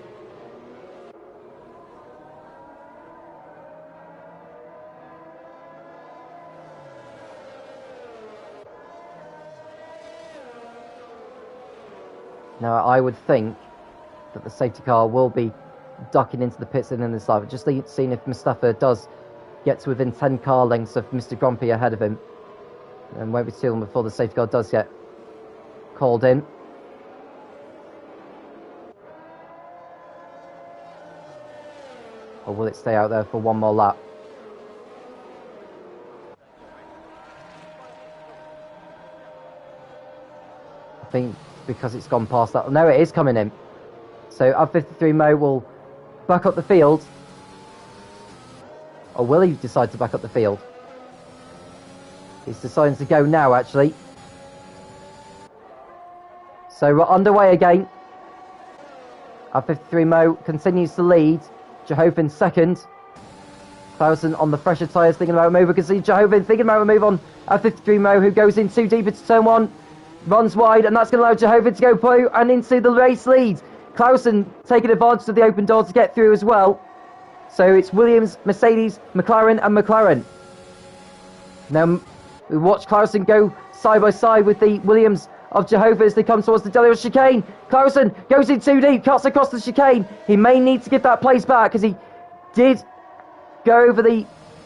Now, I would think that the safety car will be ducking into the pits in this lap. Just seeing if Mustafa does get to within 10 car lengths of Mr. Grumpy ahead of him. And won't be too long before the safety car does get called in. Or will it stay out there for one more lap? I think because it's gone past that. No, it is coming in. So F13 Mo will back up the field Or will he decide to back up the field? He's deciding to go now, actually. So we're underway again. F13 Mo continues to lead. Jehovin second. Clausen on the fresher tyres, thinking about a move. We can see Jehovin thinking about a move on F13 Mo, who goes in too deep into turn one. Runs wide, and that's going to allow Jehovin to go through and into the race lead. Clausen taking advantage of the open door to get through as well. So it's Williams, Mercedes, McLaren and McLaren. Now we watch Clausen go side by side with the Williams of Jehovah as they come towards the Delio chicane. Clausen goes in too deep, cuts across the chicane. He may need to give that place back because he did go over the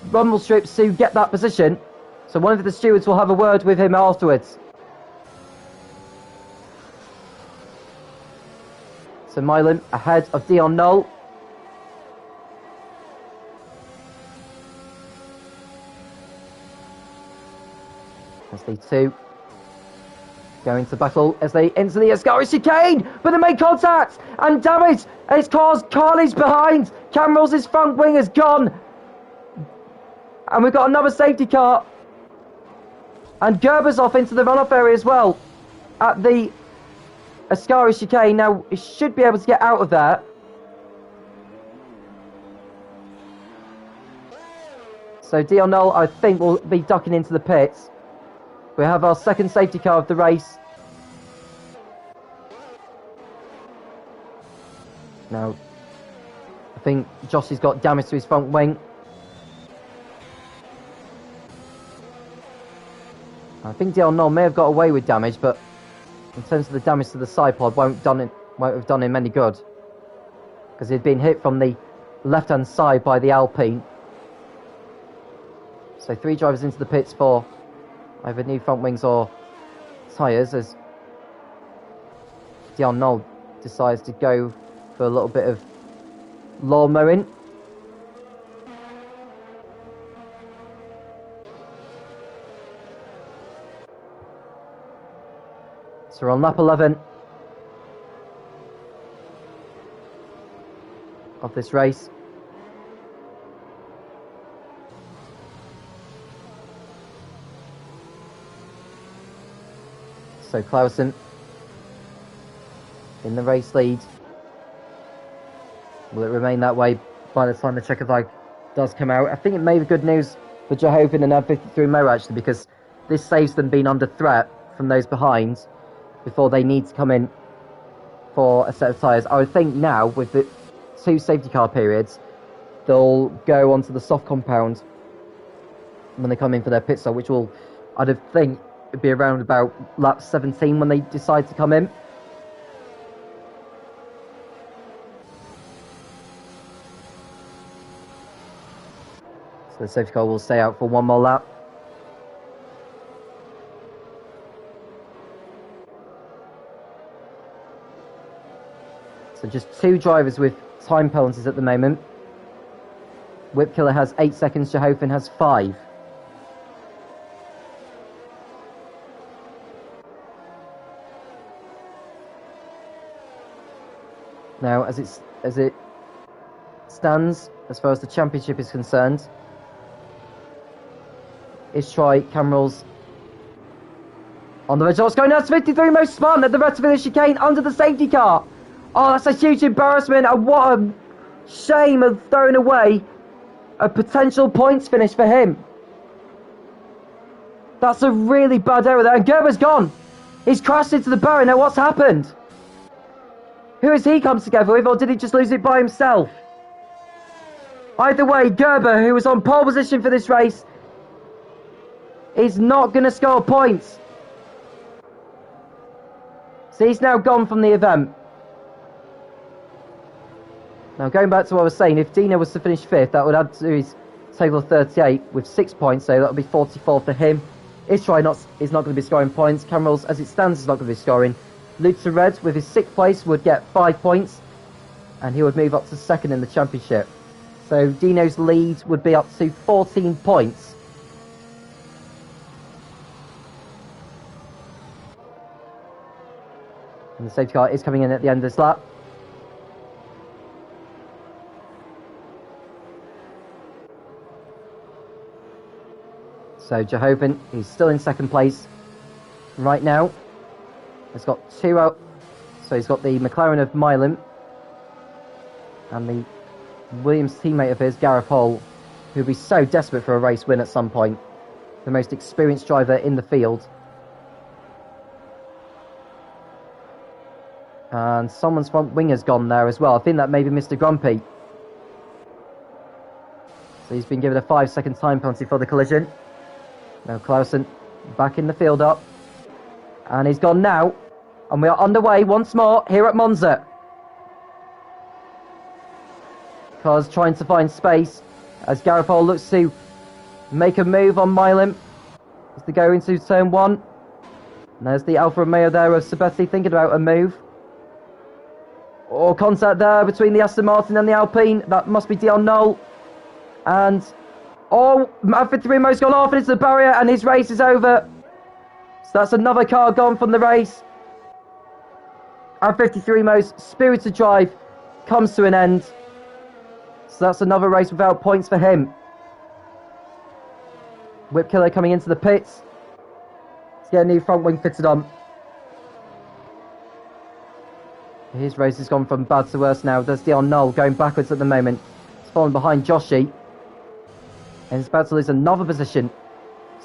rumble strips to get that position. So one of the stewards will have a word with him afterwards. So Milan ahead of Dion Knoll. As the two go into battle as they enter the Ascari chicane, but they make contact and damage. It's caused carnage behind. Camrose' front wing is gone. And we've got another safety car. And Gerber's off into the runoff area as well at the Ascari chicane. Now, he should be able to get out of there. So Dion Knoll, I think, will be ducking into the pits. We have our second safety car of the race. Now, I think Josh has got damage to his front wing. I think Dion Knoll may have got away with damage, but in terms of the damage to the side pod, won't have done him any good. Because he'd been hit from the left-hand side by the Alpine. So 3 drivers into the pits for either new front wings or tyres as Dion Knoll decides to go for a little bit of lawn mowing. So we're on lap 11 of this race. So Clausen in the race lead. Will it remain that way by the time the checker flag does come out? I think it may be good news for Jehovin and F53 Mo actually, because this saves them being under threat from those behind before they need to come in for a set of tyres. I would think now, with the 2 safety car periods, they'll go onto the soft compound when they come in for their pit stop, which will, I'd think, it'd be around about lap 17 when they decide to come in. So the safety car will stay out for one more lap. So just 2 drivers with time penalties at the moment. Whipkiller has 8 seconds, Jehovin has 5. Now, as it stands, as far as the championship is concerned, Istrai, Camrose on the red. It's going down to 53 most spun at the rest of the chicane under the safety car. Oh, that's a huge embarrassment, and what a shame of throwing away a potential points finish for him. That's a really bad error there, and Gerber's gone. He's crashed into the barrier. Now, what's happened? Who has he come together with, or did he just lose it by himself? Either way, Gerber, who was on pole position for this race, is not going to score points. So he's now gone from the event. Now, going back to what I was saying, if Dino was to finish 5th, that would add to his total of 38 with 6 points, so that would be 44 for him. Istrai is not going to be scoring points. Camrose, as it stands, is not going to be scoring. Lutzer Red, with his 6th place, would get 5 points, and he would move up to 2nd in the championship. So Dino's lead would be up to 14 points. And the safety car is coming in at the end of this lap. So Jehovan, he's still in second place right now. He's got 2 out. So he's got the McLaren of Milan and the Williams teammate of his, Gareth Hall, who'll be so desperate for a race win at some point. The most experienced driver in the field. And someone's front winger's gone there as well. I think that may be Mr. Grumpy. So he's been given a 5-second time penalty for the collision. Now Clausen back in the field up. And he's gone now. And we are underway once more here at Monza. Cars trying to find space as Gareth Hall looks to make a move on Milan as they go into turn 1. And there's the Alfa Romeo there of Sabetti thinking about a move. Or contact there between the Aston Martin and the Alpine. That must be Dion Knoll. And F13 Mo's gone off into the barrier and his race is over. So that's another car gone from the race. F13 Mo's spirited drive comes to an end. So that's another race without points for him. Whip Killer coming into the pits. Let's get a new front wing fitted on. His race has gone from bad to worse now. There's Dion Knoll going backwards at the moment. He's fallen behind Joshi. And he's about to lose another position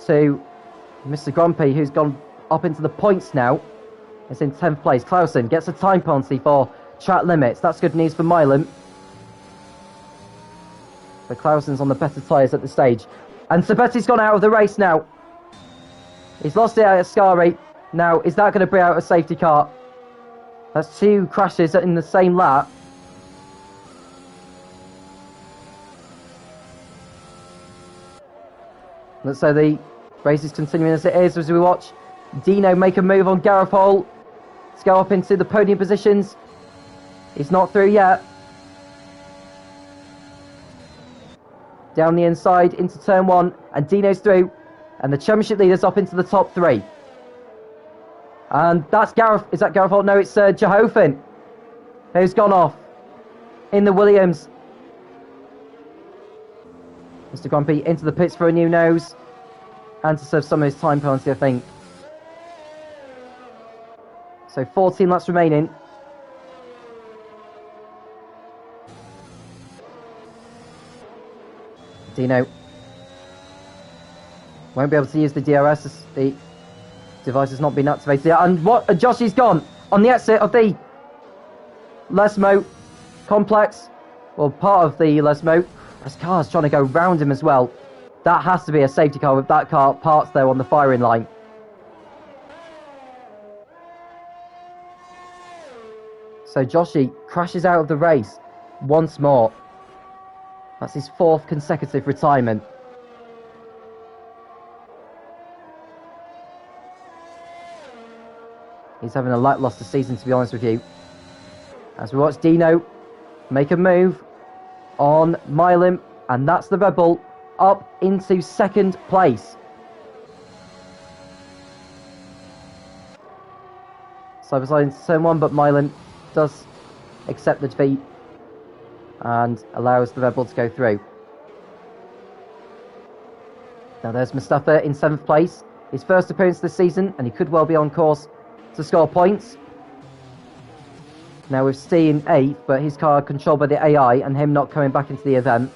to Mr. Grumpy, who's gone up into the points now. It's in 10th place. Clausen gets a time penalty for track limits. That's good news for Milan. But Clausen's on the better tyres at this stage. And Sabetti's gone out of the race now. He's lost it out at Ascari. Now, is that going to bring out a safety car? That's 2 crashes in the same lap. So the race is continuing as it is as we watch Dino make a move on Gareth Hall to go up into the podium positions. He's not through yet. Down the inside into turn 1 and Dino's through and the championship leader's up into the top 3. And that's Gareth. Is that Gareth Hall? No, it's Jehovan who's gone off in the Williams. Mr. Grumpy into the pits for a new nose and to serve some of his time penalty, I think. So 14 laps remaining. Dino won't be able to use the DRS as the device has not been activated yet. And what? Joshi's gone on the exit of the Lesmo complex. Well, part of the Lesmo. This car's trying to go round him as well. That has to be a safety car with that car parked there on the firing line. So Joshi crashes out of the race once more. That's his 4th consecutive retirement. He's having a lacklustre season, to be honest with you. As we watch Dino make a move on Milan, and that's the Red Bull up into 2nd place. Side by side into turn 1, but Milan does accept the defeat and allows the Red Bull to go through. Now there's Mustafa in 7th place, his first appearance this season, and he could well be on course to score points. Now with Stee in 8th, but his car controlled by the AI and him not coming back into the event.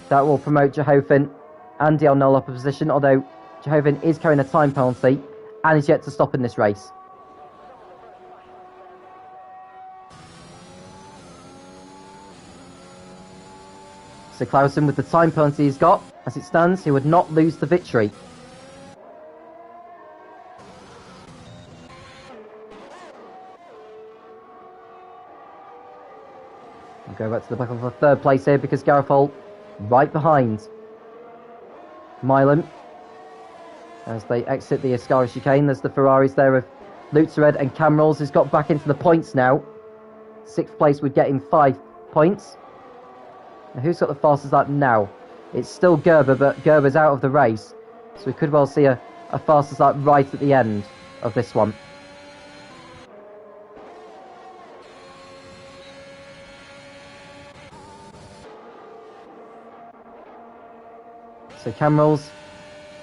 That will promote Jehovan and Dion Knoll up a position, although Jehovan is carrying a time penalty and is yet to stop in this race. So Clausen with the time penalty he's got, as it stands, he would not lose the victory. I'll go back to the back of the 3rd place here because Gareth Hall right behind Milan as they exit the Ascari chicane. There's the Ferraris there of Lutzered and Camrals, who's got back into the points now. 6th place would get him 5 points. Now, who's got the fastest lap now? It's still Gerber, but Gerber's out of the race. So we could well see a fastest lap right at the end of this one. So Camrals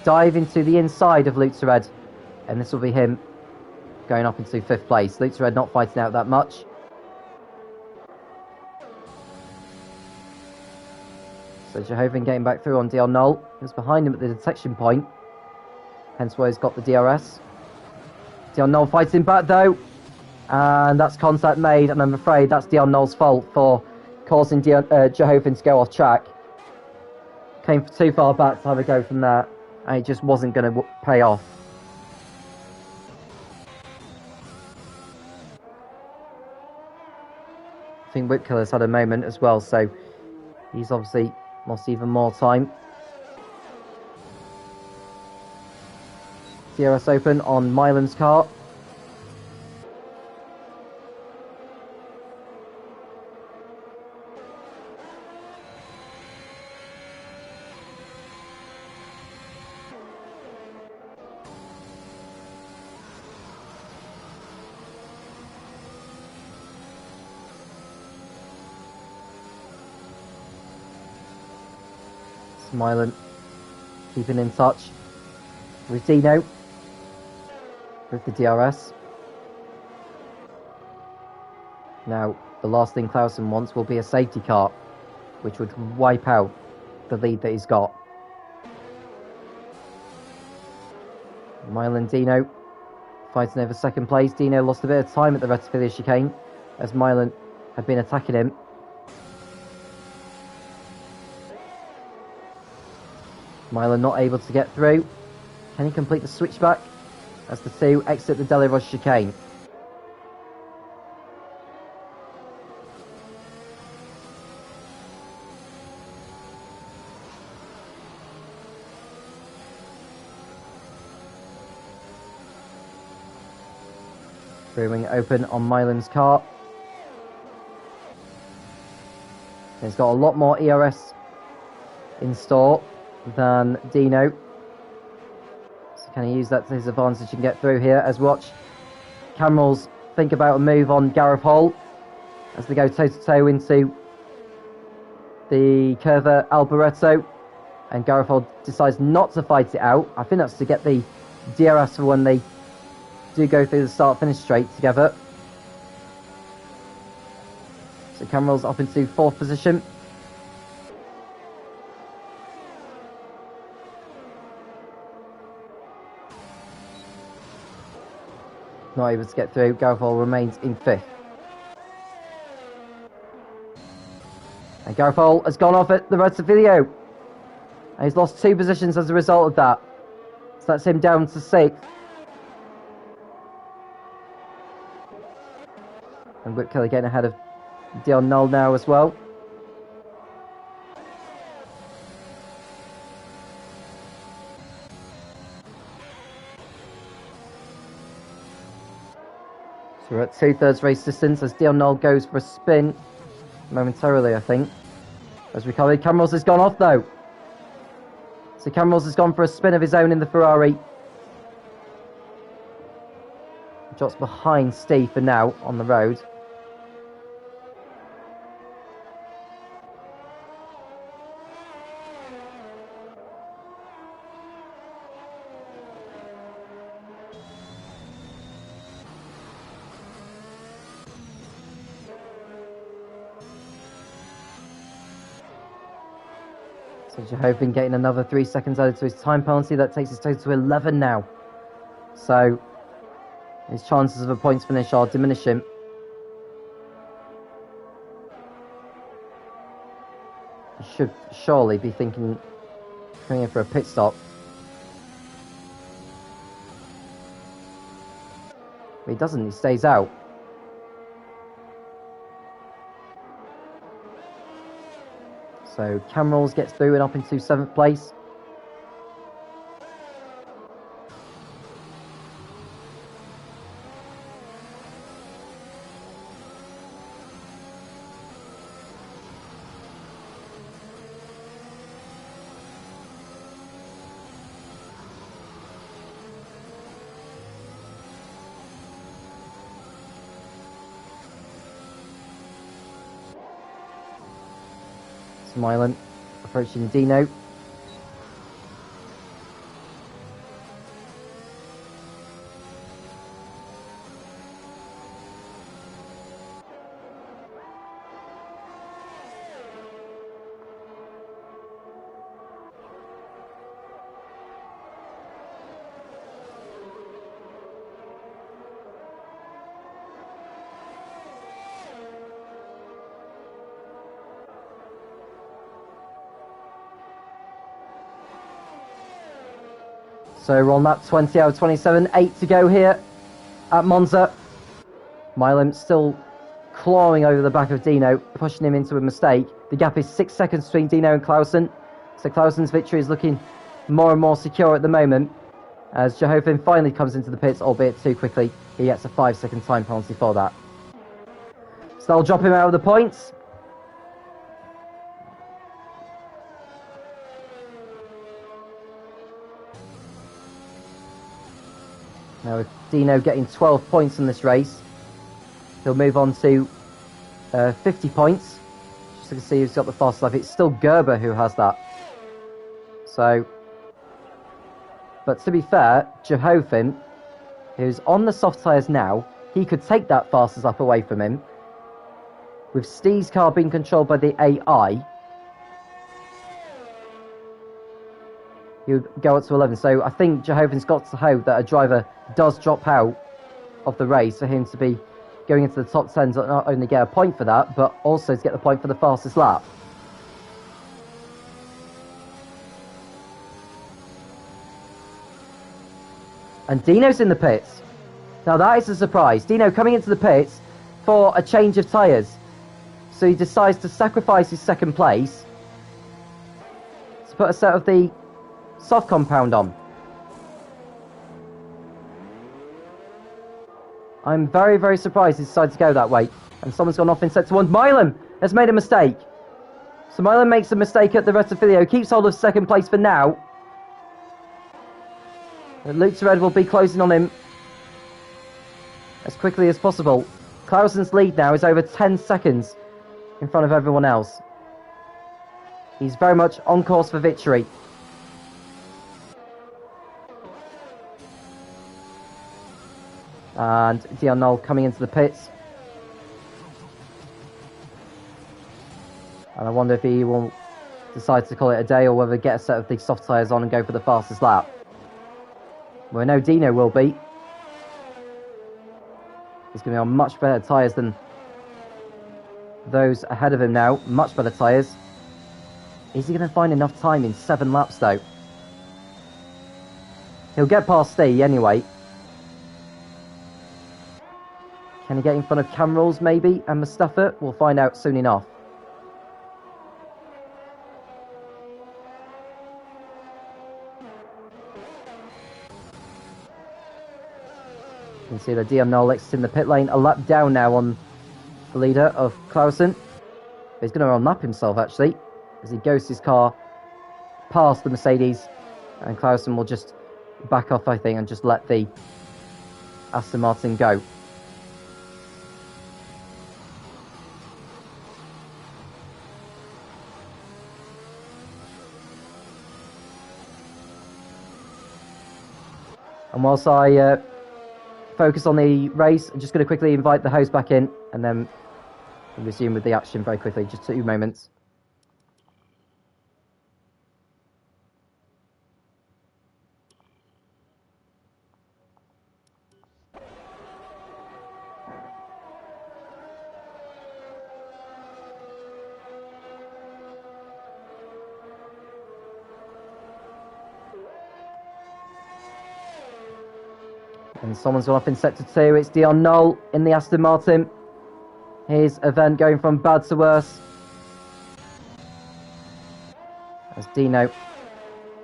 dive into the inside of Lutzered, and this will be him going up into 5th place. Lutzered not fighting out that much. So Jehovin getting back through on Dion Knoll. He was behind him at the detection point, hence why he's got the DRS. Dion Knoll fighting back though, and that's contact made, and I'm afraid that's Dion Knoll's fault for causing Jehovin to go off track. Came too far back to have a go from there, and it just wasn't going to pay off. I think Whitkiller's had a moment as well, so he's obviously lost even more time. DRS open on Mylan's car. Mylan keeping in touch with Dino with the DRS. Now, the last thing Clausen wants will be a safety car, which would wipe out the lead that he's got. Mylan Dino fighting over 2nd place. Dino lost a bit of time at the Retifilia chicane as Mylan had been attacking him. Mylan not able to get through. Can he complete the switchback as the two exit the Deliros chicane? Brewing open on Mylan's car. He's got a lot more ERS in store than Dino. So can he use that to his advantage and get through here as watch Camrals think about a move on Gareth Hall as they go toe-to-toe into the Curva Alboreto, and Gareth Hall decides not to fight it out. I think that's to get the DRS for when they do go through the start-finish straight together. So Camrals up into 4th position. Not able to get through. Gareth Hall remains in 5th. And Gareth Hall has gone off at the Retifilia. And he's lost 2 positions as a result of that. So that's him down to 6th. And Whitkiller getting ahead of Dion Knoll now as well. So we're at 2/3 race distance as Dion Knoll goes for a spin momentarily, I think. As we covered, Camrals has gone off though. So Camrals has gone for a spin of his own in the Ferrari. Drops behind Steve for now on the road. So Jehovin getting another 3 seconds added to his time penalty. That takes his total to 11 now. So his chances of a points finish are diminishing. He should surely be thinking, coming in for a pit stop. But he doesn't, he stays out. So Camrals gets through and up into 7th place. Mylan approaching Dino. So we're on lap 20 out of 27, 8 to go here at Monza. Milan still clawing over the back of Dino, pushing him into a mistake. The gap is 6 seconds between Dino and Clausen. So Clausen's victory is looking more and more secure at the moment, as Jehoven finally comes into the pits, albeit too quickly. He gets a 5-second time penalty for that. So they'll drop him out of the points. Now with Dino getting 12 points in this race, he'll move on to 50 points. Just to see who's got the fastest lap. It's still Gerber who has that. So, but to be fair, Jehoven, who's on the soft tyres now, he could take that fastest lap away from him. With Steve's car being controlled by the AI, he would go up to 11. So I think Jehoven's got to hope that a driver does drop out of the race for him to be going into the top 10 to not only get a point for that, but also to get the point for the fastest lap. And Dino's in the pits. Now that is a surprise. Dino coming into the pits for a change of tyres. So he decides to sacrifice his second place to put a set of the soft compound on. I'm very, very surprised he decided to go that way. And someone's gone off in sector 1. Milan has made a mistake. So Milan makes a mistake at the rest of the video. Keeps hold of second place for now. Luke Red will be closing on him as quickly as possible. Clausen's lead now is over 10 seconds in front of everyone else. He's very much on course for victory. And Dion Knoll coming into the pits. And I wonder if he will decide to call it a day or whether get a set of the soft tyres on and go for the fastest lap. Well, I know Dino will be. He's going to be on much better tyres than those ahead of him now. Much better tyres. Is he going to find enough time in 7 laps though? He'll get past Steve anyway. Can he get in front of Camrals maybe and Mustafa? We'll find out soon enough. You can see that Dion Nolix in the pit lane, a lap down now on the leader of Clausen. He's going to unlap himself actually, as he goes his car past the Mercedes, and Clausen will just back off, I think, and just let the Aston Martin go. And whilst I focus on the race, I'm just going to quickly invite the host back in, and then we'll resume with the action very quickly, just 2 moments. And someone's gone off in sector 2. It's Dion Knoll in the Aston Martin. His event going from bad to worse. As Dino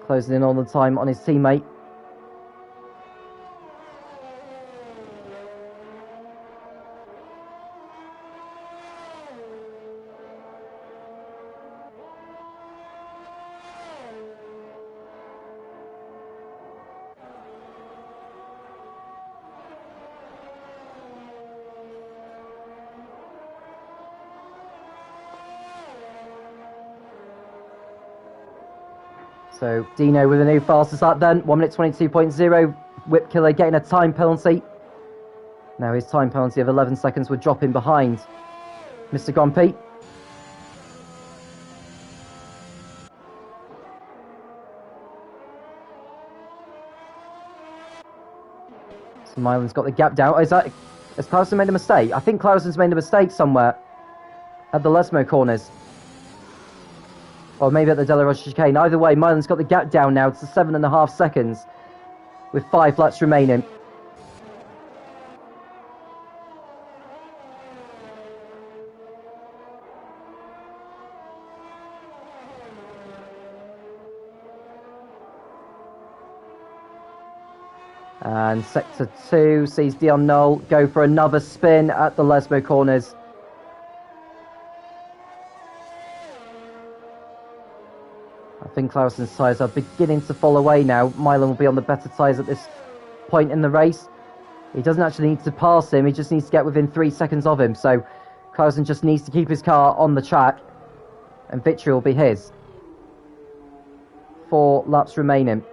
closing in all the time on his teammate. So Dino with a new fastest lap then, 1 minute 22.0, Whip Killer getting a time penalty. Now his time penalty of 11 seconds would drop him behind Mr. Grumpy. So Milan's got the gap down. Oh, has Clausen made a mistake? I think Clausen's made a mistake somewhere at the Lesmo corners. Or maybe at the De La Rocha chicane. Either way, Milan's got the gap down now to 7.5 seconds. with 5 laps remaining. And Sector 2 sees Dion Knoll go for another spin at the Lesmo corners. I think Clausen's tyres are beginning to fall away now. Milan will be on the better tyres at this point in the race. He doesn't actually need to pass him, he just needs to get within 3 seconds of him. So Clausen just needs to keep his car on the track and victory will be his. 4 laps remaining.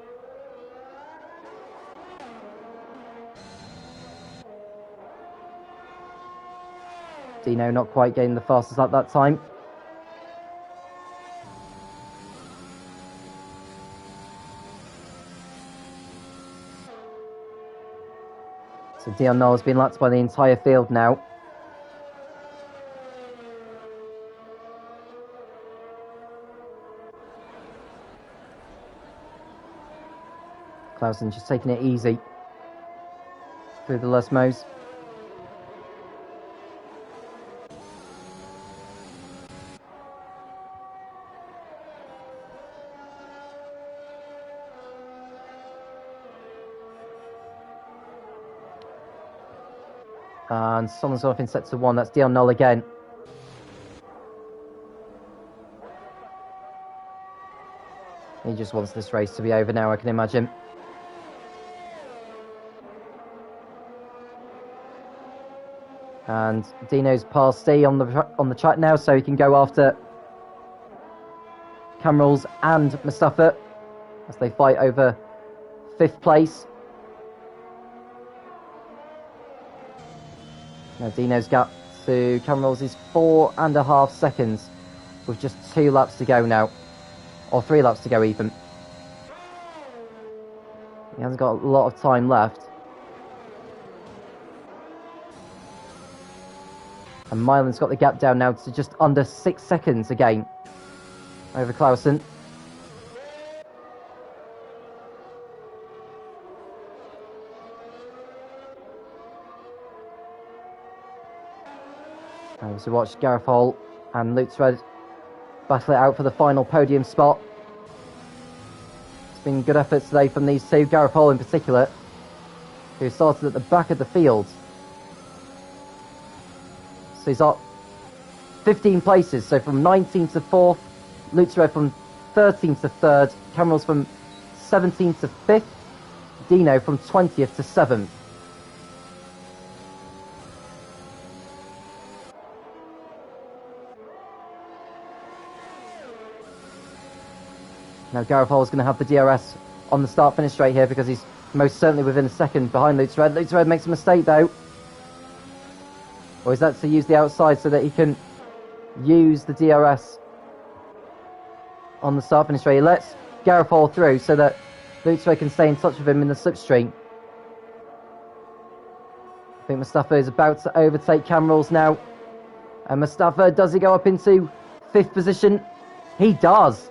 Dino not quite getting the fastest lap that time. So Dion Knoll has been lapped by the entire field now. Clausen just taking it easy through the Lesmos. And someone's off in Sector 1, that's Dion Knoll again. He just wants this race to be over now, I can imagine. And Dino's past Steve on the track now, so he can go after Camrals and Mustafa as they fight over 5th place. Now Dino's gap to Camrals is 4.5 seconds with just 2 laps to go now. Or 3 laps to go even. He hasn't got a lot of time left. And Milan's got the gap down now to just under 6 seconds again over Clausen. As we watch Gareth Hall and Lutz Red battle it out for the final podium spot. It's been good efforts today from these two, Gareth Hall in particular, who started at the back of the field. So he's up 15 places, so from 19th to 4th, Lutz Red from 13th to 3rd, Camrals from 17th to 5th, Dino from 20th to 7th. Now Gareth Hall is going to have the DRS on the start-finish straight here because he's most certainly within a second behind Lutz Red. Lutz Red makes a mistake though. Or is that to use the outside so that he can use the DRS on the start-finish straight? He lets Gareth Hall through so that Lutz Red can stay in touch with him in the slipstream. I think Mustafa is about to overtake Camrals now. And Mustafa, does he go up into 5th position? He does.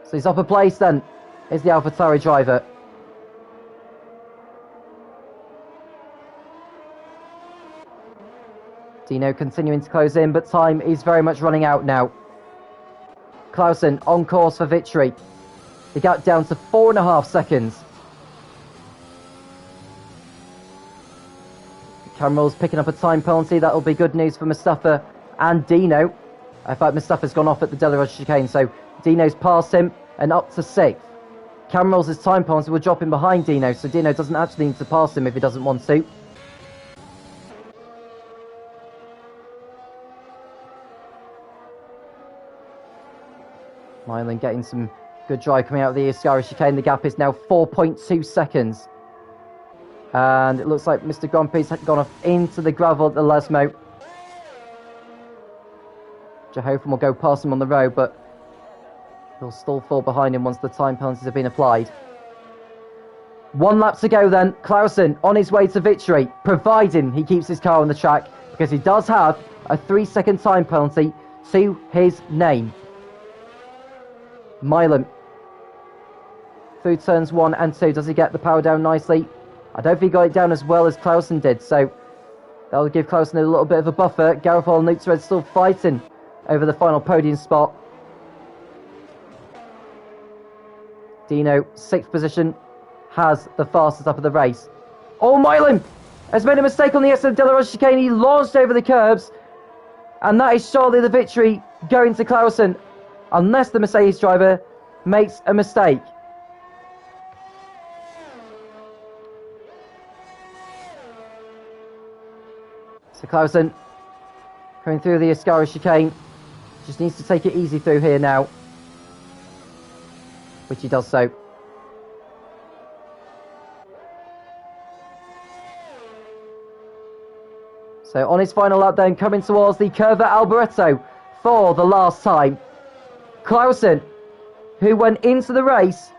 So he's up a place then, is the AlphaTauri driver. Dino continuing to close in, but time is very much running out now. Clausen on course for victory. The gap down to 4.5 seconds. Camrals picking up a time penalty, that'll be good news for Mustafa and Dino. In fact, Mustafa's gone off at the Delarose chicane, so Dino's past him and up to 6th. Camrals' time penalty will drop him behind Dino, so Dino doesn't actually need to pass him if he doesn't want to. Milan getting some good drive coming out of the Ascari chicane. The gap is now 4.2 seconds. And it looks like Mr. Grumpy's gone off into the gravel at the Lesmo. Jehovan will go past him on the road, but he'll still fall behind him once the time penalties have been applied. 1 lap to go then. Clausen on his way to victory, providing he keeps his car on the track, because he does have a 3-second time penalty to his name. Milan through turns 1 and 2. Does he get the power down nicely? I don't think he got it down as well as Clausen did, so that'll give Clausen a little bit of a buffer. Garofol and Lutzered still fighting over the final podium spot. Dino, 6th position, has the fastest up of the race. Oh, Milan has made a mistake on the exit of De La Roche chicane. He launched over the curbs, and that is surely the victory going to Clausen, unless the Mercedes driver makes a mistake. So Clausen going through the Ascari chicane, just needs to take it easy through here now, which he does so. So on his final lap then, coming towards the Curva Alboreto for the last time. Clausen, who went into the race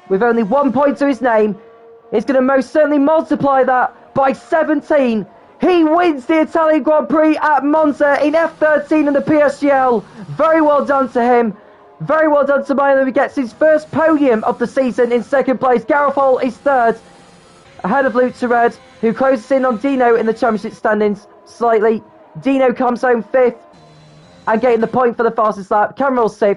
with only 1 point to his name, is going to most certainly multiply that by 17. He wins the Italian Grand Prix at Monza in F13 in the PSGL. Very well done to him. Very well done to Milan, who gets his first podium of the season in 2nd place. Garofol is 3rd, ahead of Lutzered, who closes in on Dino in the championship standings slightly. Dino comes home 5th and getting the point for the fastest lap. Cameron 6th.